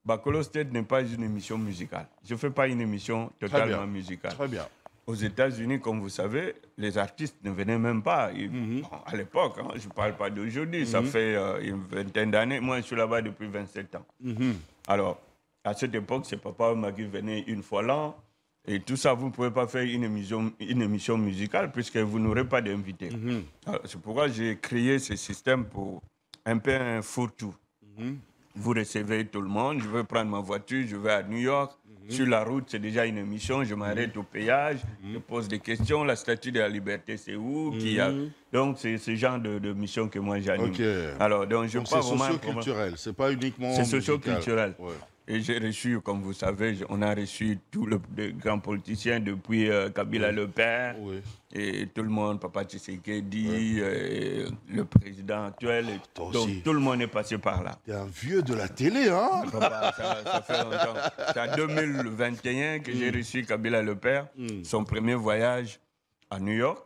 S15: Bakolo State n'est pas une émission musicale. Je ne fais pas une émission totalement musicale.
S1: Très bien.
S15: Aux États-Unis, comme vous savez, les artistes ne venaient même pas. Bon, à l'époque, hein, je ne parle pas d'aujourd'hui, ça fait une vingtaine d'années. Moi, je suis là-bas depuis 27 ans. Alors, à cette époque, c'est Papa Wemba qui venait une fois l'an. Et tout ça, vous ne pouvez pas faire une émission musicale puisque vous n'aurez pas d'invités. C'est pourquoi j'ai créé ce système pour un peu un fourre-tout. Vous recevez tout le monde, je vais prendre ma voiture, je vais à New York. Sur la route, c'est déjà une émission, je m'arrête au péage, je pose des questions, la Statue de la Liberté, c'est où Donc, c'est ce genre de mission que moi j'anime. Alors, donc, je
S1: c'est socio-culturel, c'est pas uniquement
S15: c'est socio-culturel. Et j'ai reçu, comme vous savez, on a reçu tous les grands politiciens depuis Kabila le père, et tout le monde, Papa Tshisekedi, le président actuel. Donc tout le monde est passé par là.
S1: T'es un vieux de la télé, hein?
S15: Papa, ça fait longtemps. C'est en 2021 que j'ai reçu Kabila le père, son premier voyage à New York.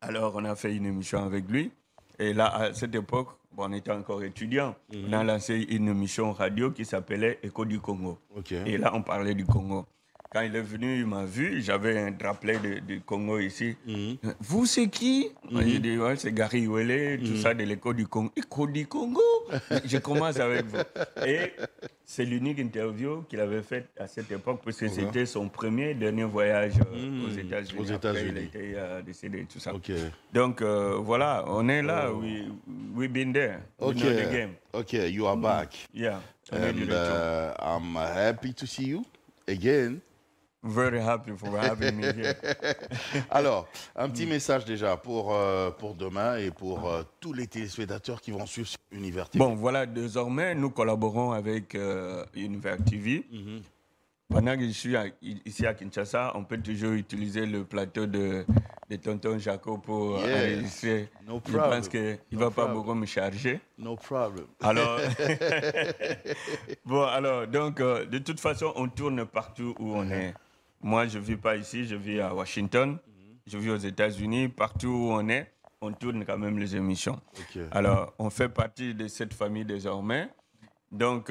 S15: Alors on a fait une émission avec lui. Et là, à cette époque, on était encore étudiants. On a lancé une émission radio qui s'appelait Écho du Congo. Et là, on parlait du Congo. Quand il est venu, il m'a vu. J'avais un drapelet du Congo ici. Vous, c'est qui? J'ai dit, ouais, c'est Gary Ouellet, tout ça de l'Écho du Congo. Écho du Congo? Je commence avec vous. Et c'est l'unique interview qu'il avait faite à cette époque, parce que c'était son premier et dernier voyage aux États-Unis. Après, il a été décédé, tout ça. Donc, voilà, on est là. We've been there. We know the game.
S1: Okay, you are back.
S15: Yeah.
S1: And I'm happy to see you again.
S15: Very happy for having me here.
S1: Alors, un petit message déjà pour demain et pour tous les téléspectateurs qui vont suivre sur Univers TV.
S15: Bon, voilà, désormais, nous collaborons avec Univers TV. Pendant que je suis ici à Kinshasa, on peut toujours utiliser le plateau de Tonton Jaco pour enregistrer.
S1: No
S15: je pense qu'il ne va pas beaucoup me charger.
S1: No problem.
S15: Alors, bon, alors, donc, de toute façon, on tourne partout où on est. Moi, je ne vis pas ici, je vis à Washington, je vis aux États-Unis, partout où on tourne quand même les émissions. Alors, on fait partie de cette famille désormais. Donc,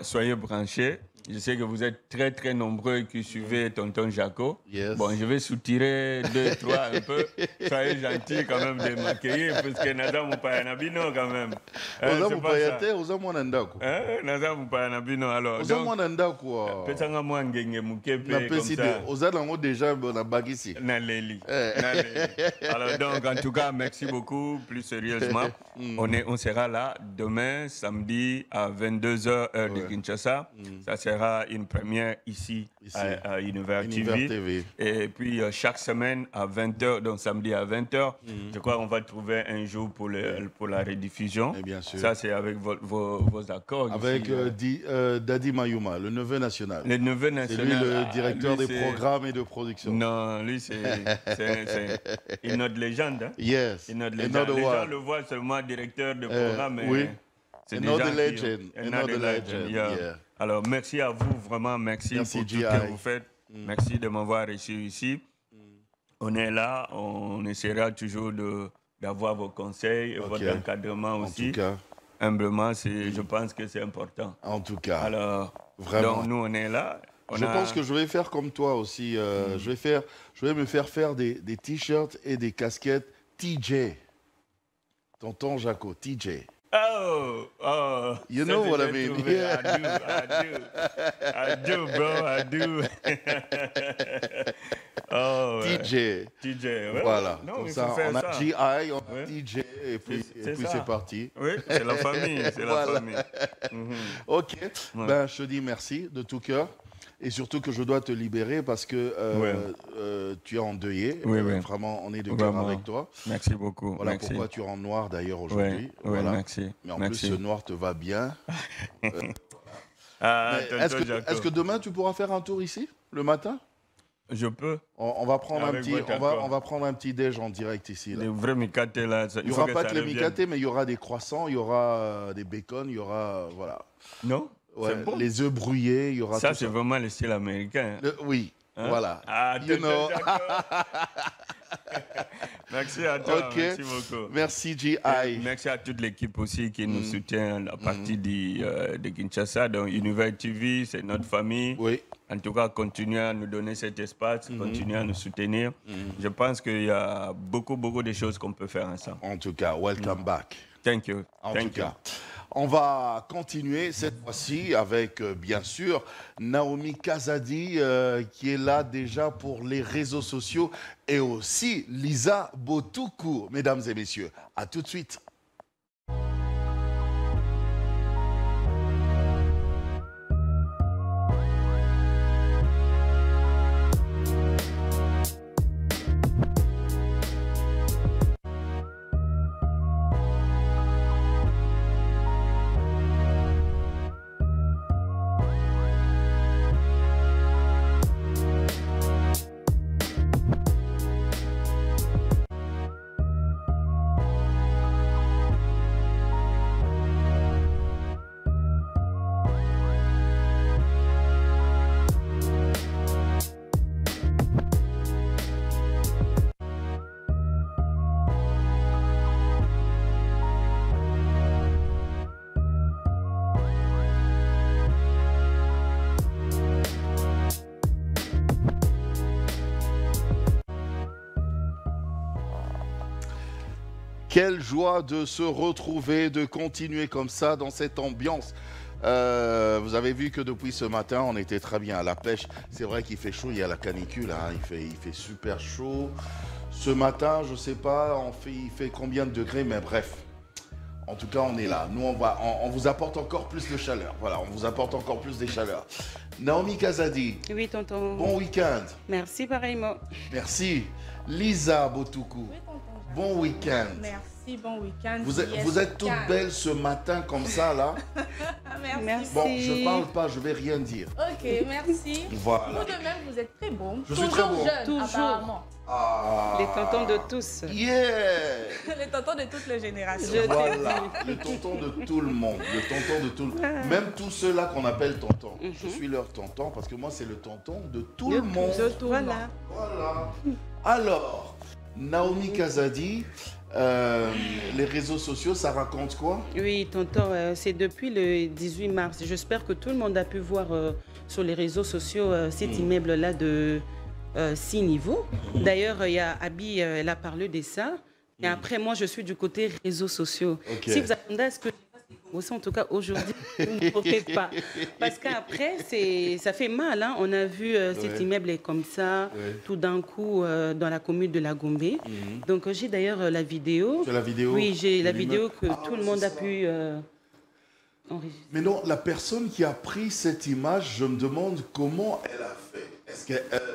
S15: soyez branchés. Je sais que vous êtes très, très nombreux qui suivez Tonton Jaco. Bon, je vais soutirer 2, 3 un peu. Soyez gentils quand même de m'accueillir, parce que Naza Moupayanabino quand même.
S1: Oza Moupayate, Oza Mwanandako.
S15: Naza Moupayanabino, alors.
S1: Oza Mwanandako.
S15: Pesanga Mwangenge Mukepe, comme ça.
S1: Oza Nango déjà, on a bagissé.
S15: Naleli. Alors, donc, en tout cas, merci beaucoup. Plus sérieusement, on sera là demain, samedi, à 22h, heure de Kinshasa. Ça sera une première ici. À Univers TV. Et puis chaque semaine à 20h, donc samedi à 20h, je crois qu'on va trouver un jour pour la rediffusion.
S1: Et bien sûr.
S15: Ça, c'est avec vos accords.
S1: Avec Dadi Mayuma, le neveu national.
S15: Le neveu national.
S1: C'est lui le directeur des programmes et de production.
S15: Non, lui, c'est une autre légende. Hein?
S1: Yes.
S15: Une autre légende. Les gens le voient seulement directeur de programme.
S1: Oui.
S15: C'est
S1: another legend.
S15: Another legend. Yeah. Alors, merci à vous, vraiment, merci pour tout ce que vous faites. Merci de m'avoir reçu ici. On est là, on essaiera toujours d'avoir vos conseils et votre encadrement aussi.
S1: En tout cas.
S15: Humblement, je pense que c'est important.
S1: En tout cas.
S15: Alors,
S1: vraiment.
S15: Donc, nous, on est là.
S1: Je pense que je vais faire comme toi aussi. Je vais me faire des t-shirts et des casquettes TJ. Tonton Jaco, TJ.
S15: Oh.
S1: You know what I mean?
S15: Yeah. I do, bro. I do.
S1: TJ.
S15: TJ, ouais.
S1: Voilà.
S15: Non,
S1: comme ça, on a GI, on a
S15: ouais.
S1: TJ, et puis c'est parti.
S15: Oui, c'est la famille. C'est la famille.
S1: Ok. Ouais. Ben, je te dis merci de tout cœur. Et surtout que je dois te libérer parce que tu es endeuillé.
S15: Oui.
S1: Vraiment, on est de cœur avec toi.
S15: Merci beaucoup.
S1: Voilà pourquoi tu es en noir d'ailleurs aujourd'hui. Voilà.
S15: Merci.
S1: Mais en plus, ce noir te va bien. Est-ce que demain, tu pourras faire un tour ici, le matin?
S15: Je peux.
S1: On va prendre on va prendre un petit déj en direct ici. Là.
S15: Les vrais micatés là.
S1: Il n'y aura pas que les micatés, mais il y aura des croissants, il y aura des bacon, il y aura
S15: Non.
S1: Ouais, bon. Les œufs brouillés, il y aura
S15: ça. C'est vraiment le style américain.
S1: Oui, voilà.
S15: You know. Merci à toi, merci beaucoup.
S1: Merci G.I.
S15: Merci à toute l'équipe aussi qui nous soutient à partir de Kinshasa. Donc Univers TV, c'est notre famille.
S1: Oui.
S15: En tout cas, continuez à nous donner cet espace, continuez à nous soutenir. Je pense qu'il y a beaucoup de choses qu'on peut faire ensemble.
S1: En tout cas, welcome back.
S15: Thank you.
S1: En tout cas. On va continuer cette fois-ci avec, bien sûr, Naomi Kazadi qui est là déjà pour les réseaux sociaux et aussi Lisa Botuku. Mesdames et messieurs, à tout de suite. Quelle joie de se retrouver, de continuer comme ça dans cette ambiance. Vous avez vu que depuis ce matin, on était très bien à la pêche. C'est vrai qu'il fait chaud, il y a la canicule, hein, il fait super chaud. Ce matin, je ne sais pas, il fait combien de degrés, mais bref. En tout cas, on est là. Nous, on vous apporte encore plus de chaleur. Voilà, on vous apporte encore plus de chaleur. Naomi Kazadi.
S16: Oui, tonton.
S1: Bon week-end.
S16: Merci, pareillement.
S1: Merci. Lisa Botuku. Bon week-end.
S17: Merci, bon week-end.
S1: Vous êtes toute belle ce matin comme ça, là.
S17: Merci.
S1: Bon, je parle pas, je vais rien dire.
S17: Ok, merci.
S1: Voilà.
S17: Vous de même, vous êtes très beau.
S1: Je suis très beau.
S17: Jeune,
S16: Toujours.
S17: apparemment.
S1: Ah.
S16: Les tontons de tous.
S1: Yeah.
S17: Les tontons de toutes les générations.
S1: Voilà, le tonton de tout le monde, le tonton de tout le monde. Même tous ceux-là qu'on appelle tonton. Je suis leur tonton parce que moi, c'est le tonton de tout le monde.
S16: Voilà.
S1: Voilà. Alors, Naomi Kazadi, les réseaux sociaux, ça raconte quoi?
S16: Oui, tonton, c'est depuis le 18 mars. J'espère que tout le monde a pu voir sur les réseaux sociaux cet immeuble-là de 6 niveaux. D'ailleurs, il y a Abby, elle a parlé de ça. Et après, moi, je suis du côté réseaux sociaux. Si vous attendez à ce que je fasse des promotions, en tout cas aujourd'hui, ne pourrez pas. Parce qu'après, ça fait mal. Hein. On a vu cet immeuble est comme ça, tout d'un coup, dans la commune de la Gombe. Donc, j'ai d'ailleurs la vidéo.
S1: Tu as la vidéo?
S16: Oui, j'ai la vidéo que tout le monde a pu enregistrer.
S1: Mais non, la personne qui a pris cette image, je me demande comment elle a fait. Est-ce que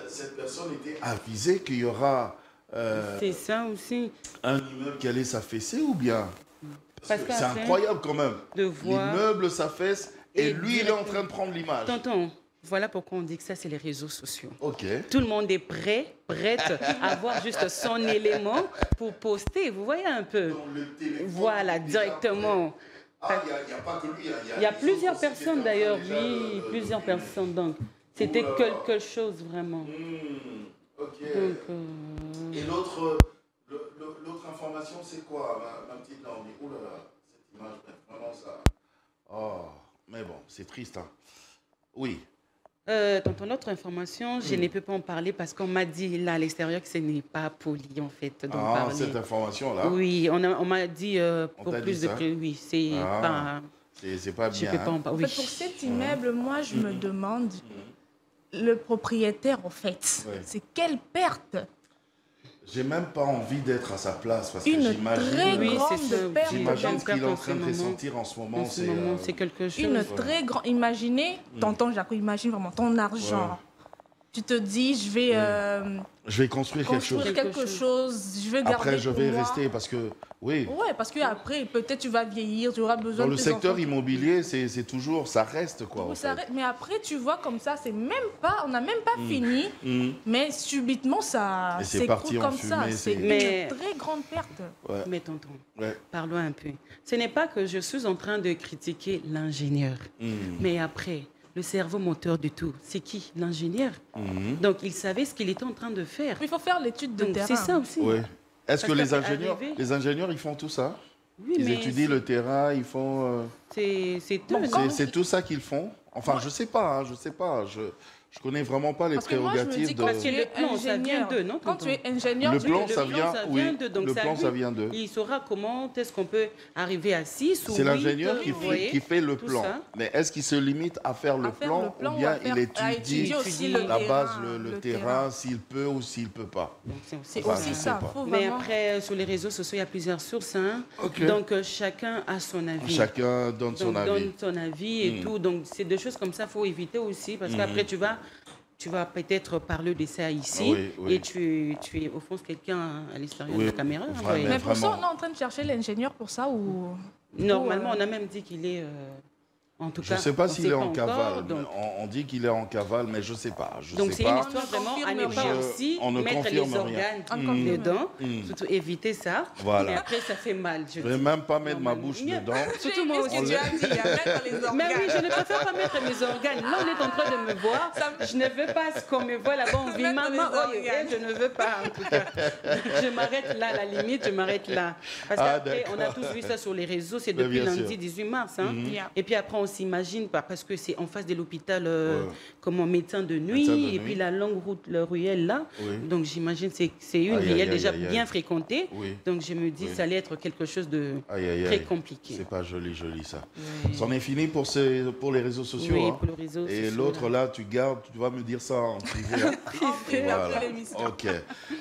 S1: cette personne était avisée qu'il y aura
S16: c'est ça aussi.
S1: Un immeuble qui allait s'affaisser ou bien?
S16: Parce que
S1: c'est incroyable quand même.
S16: De voir.
S1: L'immeuble s'affaisse et lui, il est en train de prendre l'image.
S16: Tonton, voilà pourquoi on dit que ça, c'est les réseaux sociaux.
S1: Ok.
S16: Tout le monde est prête à avoir juste son élément pour poster. Vous voyez un peu? Voilà, directement.
S1: Ah, il n'y a pas que lui.
S16: Il y a plusieurs personnes d'ailleurs, oui, plusieurs personnes. Donc, c'était quelque chose vraiment.
S1: Ok.
S16: Donc,
S1: et l'autre information, c'est quoi, ma petite Naomi? Oh là là, cette image, vraiment ça. Oh, mais bon, c'est triste. Hein. Oui.
S16: Tonton, autre information, je ne peux pas en parler parce qu'on m'a dit là à l'extérieur que ce n'est pas poli en fait d'en parler.
S1: Cette information-là?
S16: Oui, on m'a dit pour plus de prix. Oui, c'est pas.
S1: C'est pas bien.
S16: Je peux pas en parler.
S17: En fait, pour cet immeuble, moi, je me demande, le propriétaire, en fait, c'est quelle perte?
S1: J'ai même pas envie d'être à sa place parce que
S17: une
S1: j'imagine.
S17: Très grande perte.
S1: J'imagine ce qu'il est en train de ressentir en ce moment.
S16: C'est quelque chose.
S17: Une très grande. Imaginez, tonton Jaco, imagine vraiment ton argent. Ouais. Tu te dis,
S1: je vais construire
S17: quelque chose. Je vais garder.
S1: Après, je vais rester parce que. Oui.
S17: Ouais, parce qu'après, peut-être tu vas vieillir, tu auras besoin
S1: de. Dans le secteur
S17: enfants.
S1: immobilier, c'est toujours. Ça reste quoi.
S17: Oui, ça reste, mais après, tu vois comme ça, c'est même pas. On n'a même pas fini. Mais subitement, ça.
S1: C'est parti
S17: comme
S1: fumée,
S17: ça. C'est une très grande perte.
S1: Ouais.
S16: Mais tonton, parlons un peu. Ce n'est pas que je suis en train de critiquer l'ingénieur. Mais après. Le cerveau moteur du tout, c'est qui? L'ingénieur. Donc, il savait ce qu'il était en train de faire.
S17: Il faut faire l'étude de terrain.
S16: C'est ça aussi.
S1: Oui. Est-ce que les ingénieurs, ils font tout ça? Oui, ils étudient le terrain, ils font... C'est tout ça qu'ils font? Enfin, je ne sais pas, je ne sais pas. Je connais vraiment pas les prérogatives de...
S16: Parce que le plan, ça vient d'eux, non?
S17: Quand tu es ingénieur,
S1: le plan, ça vient d'eux.
S16: Donc
S1: le plan, ça vient d'eux.
S16: Il saura comment est-ce qu'on peut arriver à 6 ou 8.
S1: C'est l'ingénieur qui fait le plan. Mais est-ce qu'il se limite à faire le plan ou bien il étudie la base, le terrain, s'il peut ou s'il ne peut pas?
S17: C'est aussi ça.
S16: Mais après, sur les réseaux sociaux, il y a plusieurs sources. Donc, chacun a son avis.
S1: Chacun donne son avis.
S16: Donne son avis et tout. Donc, c'est des choses comme ça qu'il faut éviter aussi parce qu'après, tu vas peut-être parler de ça ici et tu offenses quelqu'un à l'extérieur de la caméra.
S17: Mais pour ça, on est en train de chercher l'ingénieur pour ça ou...
S16: Normalement, on a même dit qu'il est... En tout cas,
S1: je ne sais pas s'il est en cavale.
S16: Donc...
S1: On dit qu'il est en cavale, mais je ne sais pas.
S16: Donc c'est une histoire vraiment à ne pas aussi mettre les organes dedans, surtout éviter ça.
S1: Voilà.
S16: Et après, ça fait mal.
S1: Je ne vais même pas mettre ma bouche dedans.
S16: Surtout moi aussi. Mais oui, je ne préfère pas mettre mes organes. Là, on est en train de me voir. Je ne veux pas qu'on me voit là-bas. On dit maman, je ne veux pas en tout cas. Je m'arrête là, à la limite, je m'arrête là. Parce qu'après, on a tous vu ça sur les réseaux. C'est depuis lundi 18 mars. Et puis après, s'imagine, parce que c'est en face de l'hôpital, comme un médecin de nuit, et puis la longue route, le ruelle là. Donc j'imagine que c'est une ruelle déjà bien fréquentée. Donc je me dis ça allait être quelque chose de très compliqué.
S1: C'est pas joli ça. C'en est fini pour les réseaux sociaux.
S16: Oui,
S1: hein.
S16: pour les réseaux sociaux.
S1: Et l'autre là, tu gardes, tu vas me dire ça en privé. Hein. Voilà. Ok.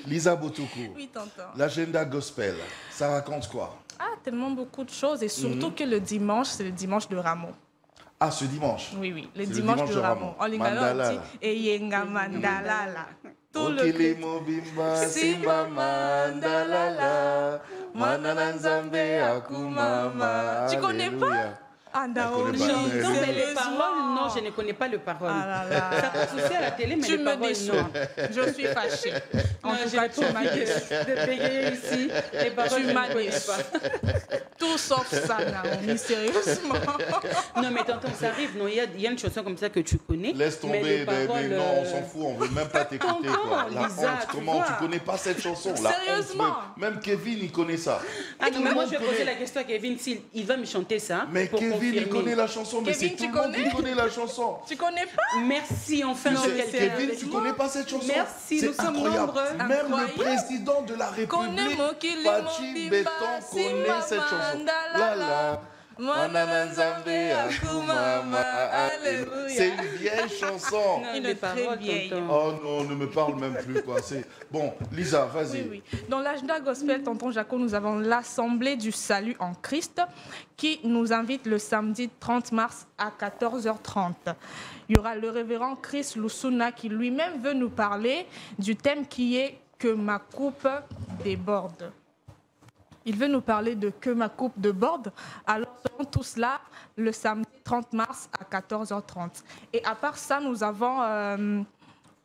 S1: Lisa Boutoukou.
S17: Oui, tonton.
S1: L'agenda gospel, ça raconte quoi?
S17: Ah, tellement beaucoup de choses. Et surtout que le dimanche, c'est le dimanche de Rameau.
S1: Ah, ce dimanche?
S17: Oui, le dimanche de Rameau. En lingala, on dit Eyenga Mandalala. Tout le
S1: Bimba, Simba Mandalala. Manananzambe Akumama.
S17: Tu connais pas?
S16: Non, mais les paroles, non, je ne connais pas les paroles. Ça peut soucier à la télé, mais les paroles, non.
S17: Je suis fâchée. En tout cas, tu m'as déçue.
S16: De payer ici, les paroles,
S17: tu m'as déçue. Tout sauf ça, Naomi, sérieusement.
S16: Non, mais tonton, ça arrive. Non, il y a une chanson comme ça que tu connais.
S1: Laisse tomber, mais non, on s'en fout, on veut même pas t'écouter. La honte, comment tu connais pas cette chanson?
S17: Sérieusement?
S1: Même Kevin, il connaît ça.
S16: Ah non, mais moi, je vais poser la question à Kevin s'il va me chanter ça.
S1: Mais Kevin, il connaît la chanson, mais c'est tout le monde qui connaît la chanson.
S17: Tu connais pas?
S16: Merci, enfin.
S1: Kevin, tu connais pas cette chanson?
S16: Merci, nous sommes nombreux.
S1: Même le président de la République, Fachi Béton, connaît cette chanson. Lala. C'est une vieille chanson.
S17: Une très vieille.
S1: Oh non, ne me parle même plus quoi. Bon, Lisa, vas-y.
S17: Oui. Dans l'agenda gospel, tonton Jaco, nous avons l'Assemblée du Salut en Christ qui nous invite le samedi 30 mars à 14h30. Il y aura le révérend Chris Lusuna qui lui-même veut nous parler du thème qui est « Que ma coupe déborde ». Il veut nous parler de « Que ma coupe déborde ». Alors, serons tous là le samedi 30 mars à 14h30. Et à part ça, nous avons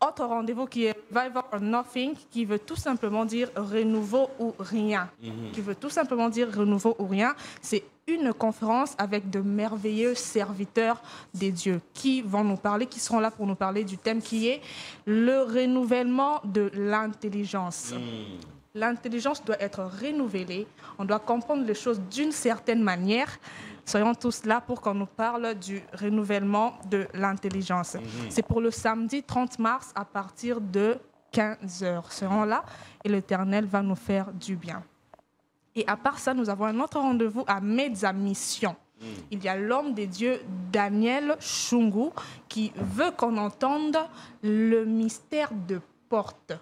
S17: autre rendez-vous qui est Revival or Nothing, qui veut tout simplement dire renouveau ou rien. Qui veut tout simplement dire renouveau ou rien. C'est une conférence avec de merveilleux serviteurs des dieux qui seront là pour nous parler du thème qui est le renouvellement de l'intelligence. L'intelligence doit être renouvelée. On doit comprendre les choses d'une certaine manière. Soyons tous là pour qu'on nous parle du renouvellement de l'intelligence. C'est pour le samedi 30 mars à partir de 15h. Serons là et l'Éternel va nous faire du bien. Et à part ça, nous avons un autre rendez-vous à Mezza Mission. Il y a l'homme des dieux Daniel Chungu qui veut qu'on entende le mystère de porte.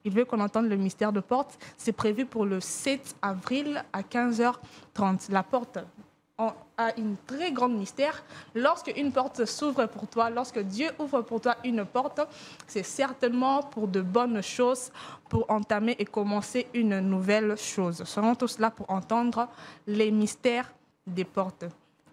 S17: Il veut qu'on entende le mystère de porte. C'est prévu pour le 7 avril à 15h30. La porte a une très grande mystère. Lorsque une porte s'ouvre pour toi, lorsque Dieu ouvre pour toi une porte, c'est certainement pour de bonnes choses, pour entamer et commencer une nouvelle chose. Nous serons tous là pour entendre les mystères des portes.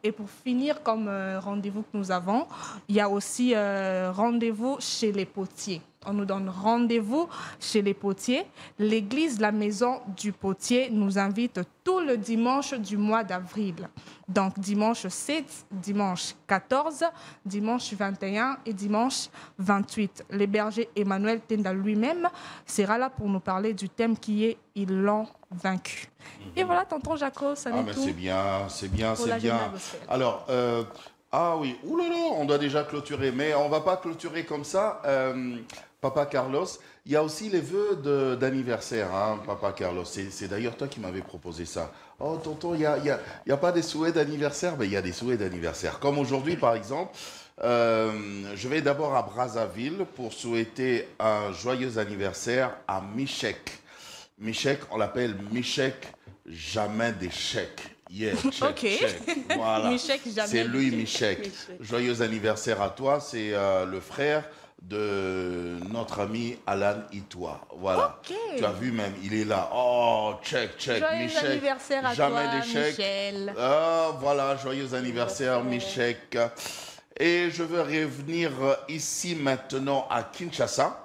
S17: Et pour finir, comme rendez-vous que nous avons, il y a aussi rendez-vous chez les potiers. On nous donne rendez-vous chez les potiers. L'église La Maison du Potier nous invite tout le dimanche du mois d'avril. Donc dimanche 7, dimanche 14, dimanche 21 et dimanche 28. Le berger Emmanuel Tenda lui-même sera là pour nous parler du thème qui est « Ils l'ont vaincu ». Et voilà, tonton Jaco, ça n'est tout.
S1: C'est bien. Alors, ah oui, oulala, on doit déjà clôturer, mais on ne va pas clôturer comme ça. Papa Carlos, il y a aussi les vœux d'anniversaire, hein, Papa Carlos. C'est d'ailleurs toi qui m'avais proposé ça. Oh, tonton, il n'y a pas des souhaits d'anniversaire? Mais il y a des souhaits d'anniversaire. Comme aujourd'hui, par exemple, je vais d'abord à Brazzaville pour souhaiter un joyeux anniversaire à Michek. Michek, on l'appelle Michek, jamais d'échec. Yeah, check. Voilà. C'est lui, Michek. Joyeux anniversaire à toi. C'est le frère de notre ami Alan Itoua. Voilà. Tu as vu même, il est là. Oh, check.
S17: Joyeux
S1: Michek.
S17: Anniversaire à
S1: jamais
S17: toi,
S1: d'échec.
S17: Michel.
S1: Voilà, joyeux anniversaire, Michek. Et je veux revenir ici maintenant à Kinshasa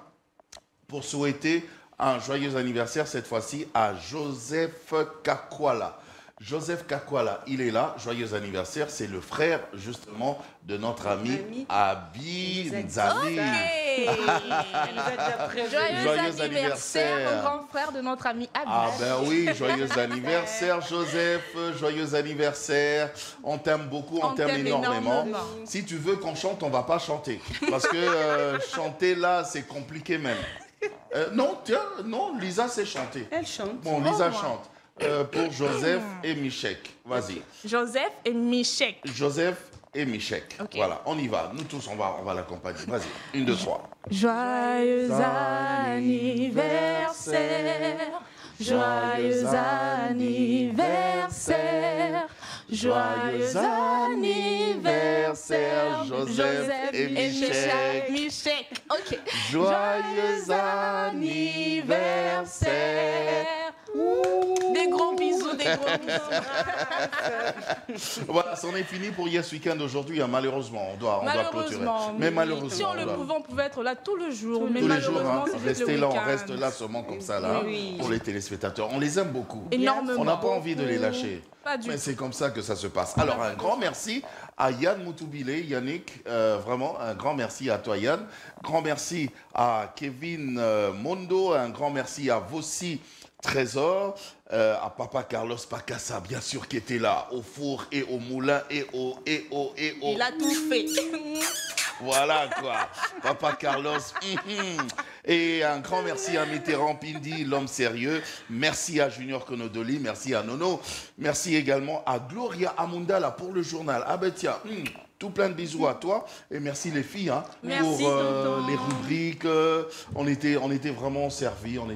S1: pour souhaiter un joyeux anniversaire cette fois-ci à Joseph Kakwala. Joseph Kakwala, il est là. Joyeux anniversaire. C'est le frère, justement, de notre ami Abi Nzali.
S17: Joyeux anniversaire au grand frère de notre ami Abi.
S1: Ah ben oui, joyeux anniversaire Joseph, joyeux anniversaire. On t'aime beaucoup, on t'aime énormément. Si tu veux qu'on chante, on va pas chanter. Parce que chanter là, c'est compliqué même. Non, tiens, non, Lisa sait chanter.
S16: Elle chante.
S1: Bon, Lisa chante. Pour Joseph et Michek. Vas-y.
S17: Joseph et Michek.
S1: Joseph et Michek.
S17: Ok.
S1: Voilà, on y va. Nous tous, on va l'accompagner. Vas-y, 1, 2, 3.
S17: Joyeux anniversaire, joyeux anniversaire, joyeux anniversaire, Joseph et Michek. Ok.
S1: Joyeux anniversaire.
S17: Des gros bisous, des gros bisous.
S1: Voilà, c'en est fini pour Yes Weekend aujourd'hui. Hein, malheureusement, on doit clôturer. Mais malheureusement.
S17: Si on le pouvait, on pouvait être là tout le jour. Mais
S1: tous les jours,
S17: malheureusement,
S1: hein,
S17: c'est juste le
S1: restez là, on
S17: week-end.
S1: reste là seulement comme ça, là, pour les téléspectateurs. On les aime beaucoup.
S17: Énormément.
S1: On n'a pas envie de les lâcher.
S17: Pas du
S1: Mais
S17: tout.
S1: c'est comme ça que ça se passe. Alors, un grand merci à Yann Moutoubile, Yannick, vraiment un grand merci à toi Yann. Grand merci à Kevin Mondo, un grand merci à Vossi Trésor, à Papa Carlos Pacassa, bien sûr, qui était là, au four et au moulin et au...
S17: Il a tout fait.
S1: Voilà quoi, Papa Carlos. Et un grand merci à Mitterrand Pindi, l'homme sérieux. Merci à Junior Konodoli, merci à Nono. Merci également à Gloria Amundala pour le journal. Ah ben tiens, tout plein de bisous à toi. Et merci les filles
S17: Merci,
S1: pour
S17: tonton.
S1: les rubriques. On était vraiment servis, il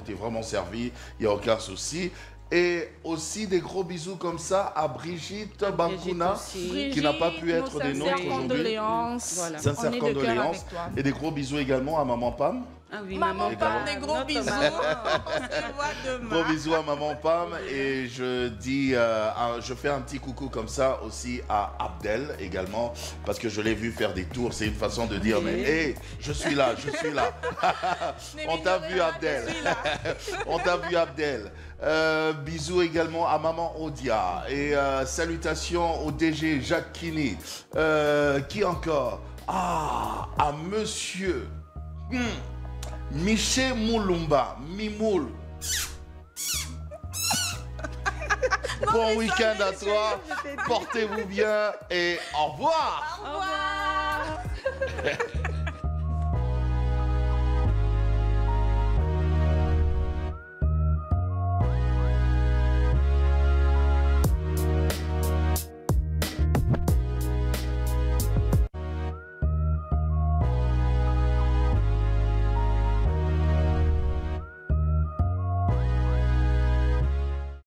S1: n'y a aucun souci. Et aussi des gros bisous comme ça à Brigitte Bankuna, qui n'a pas pu être des nôtres aujourd'hui.
S17: Condoléances. Voilà.
S1: Sincères
S17: On est de cœur
S1: condoléances.
S17: avec toi.
S1: Et des gros bisous également à Maman Pam.
S16: Ah oui,
S17: Maman Pam, des gros bisous. On se voit
S1: Gros
S17: demain.
S1: bisous à Maman Pam. Et je dis, je fais un petit coucou comme ça aussi à Abdel également, parce que je l'ai vu faire des tours. C'est une façon de dire, mais hé, je suis là, je suis là. On t'a vu Abdel. On t'a vu Abdel. Bisous également à Maman Odia. Et salutations au DG Jacques Kini. Qui encore? Ah, à Monsieur Miché Moulumba, Mimoul. Bon week-end à toi, portez-vous bien et au revoir.
S17: Au revoir.